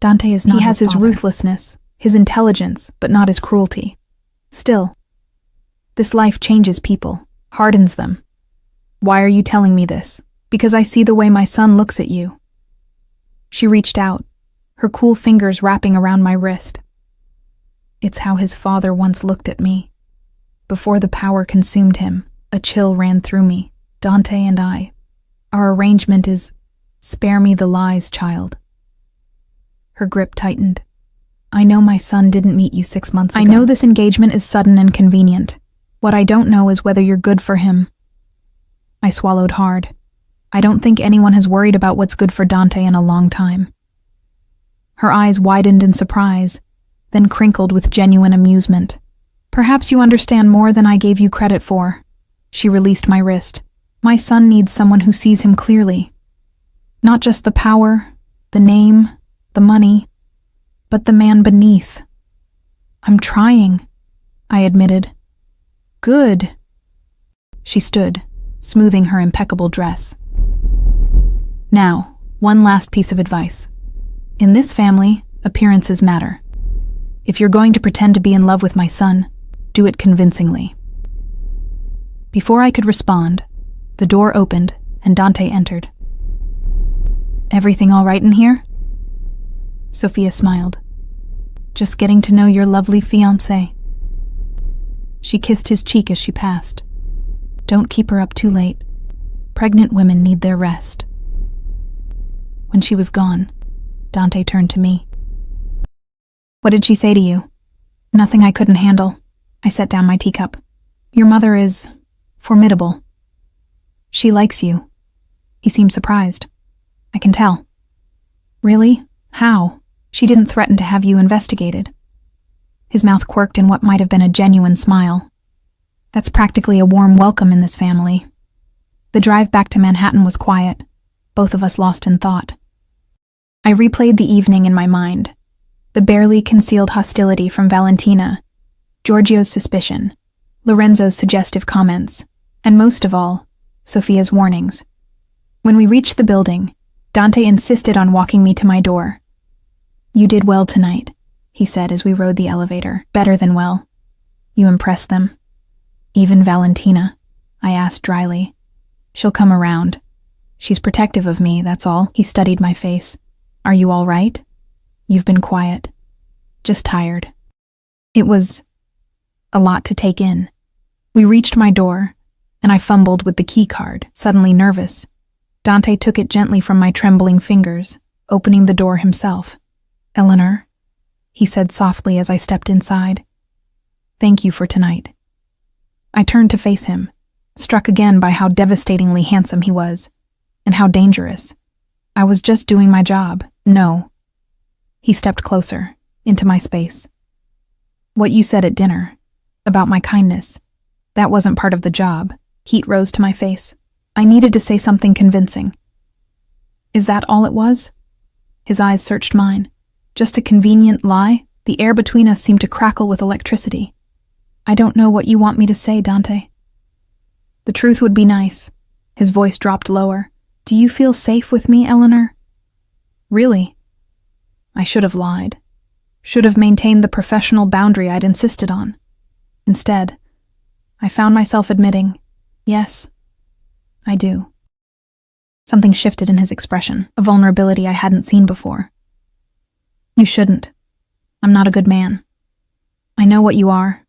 Dante is not his father. He has his ruthlessness, his intelligence, but not his cruelty. Still, this life changes people, hardens them. Why are you telling me this? Because I see the way my son looks at you. She reached out, her cool fingers wrapping around my wrist. It's how his father once looked at me. Before the power consumed him, a chill ran through me. Dante and I. Our arrangement is, spare me the lies, child. Her grip tightened. I know my son didn't meet you 6 months ago. I know this engagement is sudden and convenient. What I don't know is whether you're good for him. I swallowed hard. I don't think anyone has worried about what's good for Dante in a long time. Her eyes widened in surprise, then crinkled with genuine amusement. Perhaps you understand more than I gave you credit for. She released my wrist. My son needs someone who sees him clearly. Not just the power, the name, the money, but the man beneath. I'm trying, I admitted. Good. She stood, smoothing her impeccable dress. Now, one last piece of advice. In this family, appearances matter. If you're going to pretend to be in love with my son, do it convincingly. Before I could respond, the door opened and Dante entered. Everything all right in here? Sophia smiled. Just getting to know your lovely fiancé. She kissed his cheek as she passed. Don't keep her up too late. Pregnant women need their rest. When she was gone, Dante turned to me. What did she say to you? Nothing I couldn't handle. I set down my teacup. Your mother is formidable. She likes you. He seemed surprised. I can tell. Really? How? She didn't threaten to have you investigated. His mouth quirked in what might have been a genuine smile. That's practically a warm welcome in this family. The drive back to Manhattan was quiet, both of us lost in thought. I replayed the evening in my mind. The barely concealed hostility from Valentina, Giorgio's suspicion, Lorenzo's suggestive comments, and most of all, Sophia's warnings. When we reached the building, Dante insisted on walking me to my door. You did well tonight, he said as we rode the elevator. Better than well. You impressed them. Even Valentina, I asked dryly. She'll come around. She's protective of me, that's all. He studied my face. Are you all right? You've been quiet. Just tired. It was a lot to take in. We reached my door, and I fumbled with the key card, suddenly nervous. Dante took it gently from my trembling fingers, opening the door himself. Eleanor, he said softly as I stepped inside. Thank you for tonight. I turned to face him, struck again by how devastatingly handsome he was, and how dangerous. I was just doing my job. No. He stepped closer, into my space. What you said at dinner, about my kindness, that wasn't part of the job. Heat rose to my face. I needed to say something convincing. Is that all it was? His eyes searched mine. Just a convenient lie? The air between us seemed to crackle with electricity. I don't know what you want me to say, Dante. The truth would be nice. His voice dropped lower. Do you feel safe with me, Eleanor? Really? I should have lied. Should have maintained the professional boundary I'd insisted on. Instead, I found myself admitting, yes, I do. Something shifted in his expression, a vulnerability I hadn't seen before. You shouldn't. I'm not a good man. I know what you are,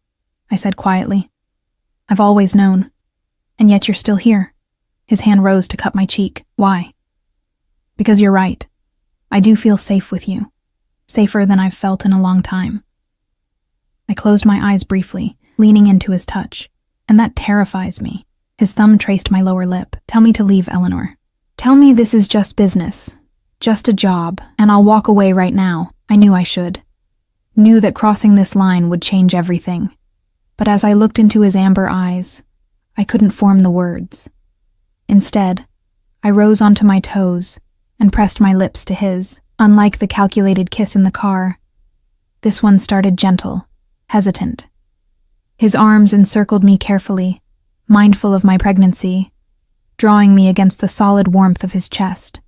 I said quietly. I've always known. And yet you're still here. His hand rose to cut my cheek. Why? Because you're right. I do feel safe with you. Safer than I've felt in a long time. I closed my eyes briefly, leaning into his touch, and that terrifies me. His thumb traced my lower lip. Tell me to leave, Eleanor. Tell me this is just business, just a job, and I'll walk away right now. I knew I should. Knew that crossing this line would change everything. But as I looked into his amber eyes, I couldn't form the words. Instead, I rose onto my toes and pressed my lips to his. Unlike the calculated kiss in the car, this one started gentle, hesitant. His arms encircled me carefully, mindful of my pregnancy, drawing me against the solid warmth of his chest.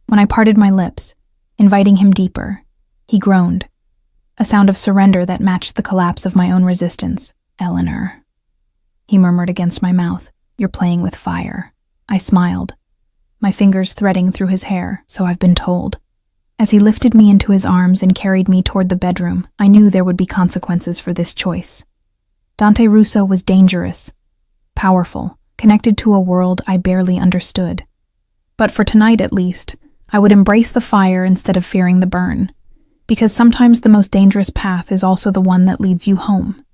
When I parted my lips, inviting him deeper, he groaned, a sound of surrender that matched the collapse of my own resistance. "Eleanor," he murmured against my mouth, "you're playing with fire." I smiled, my fingers threading through his hair, "So I've been told." As he lifted me into his arms and carried me toward the bedroom, I knew there would be consequences for this choice. Dante Russo was dangerous, powerful, connected to a world I barely understood. But for tonight, at least, I would embrace the fire instead of fearing the burn, because sometimes the most dangerous path is also the one that leads you home.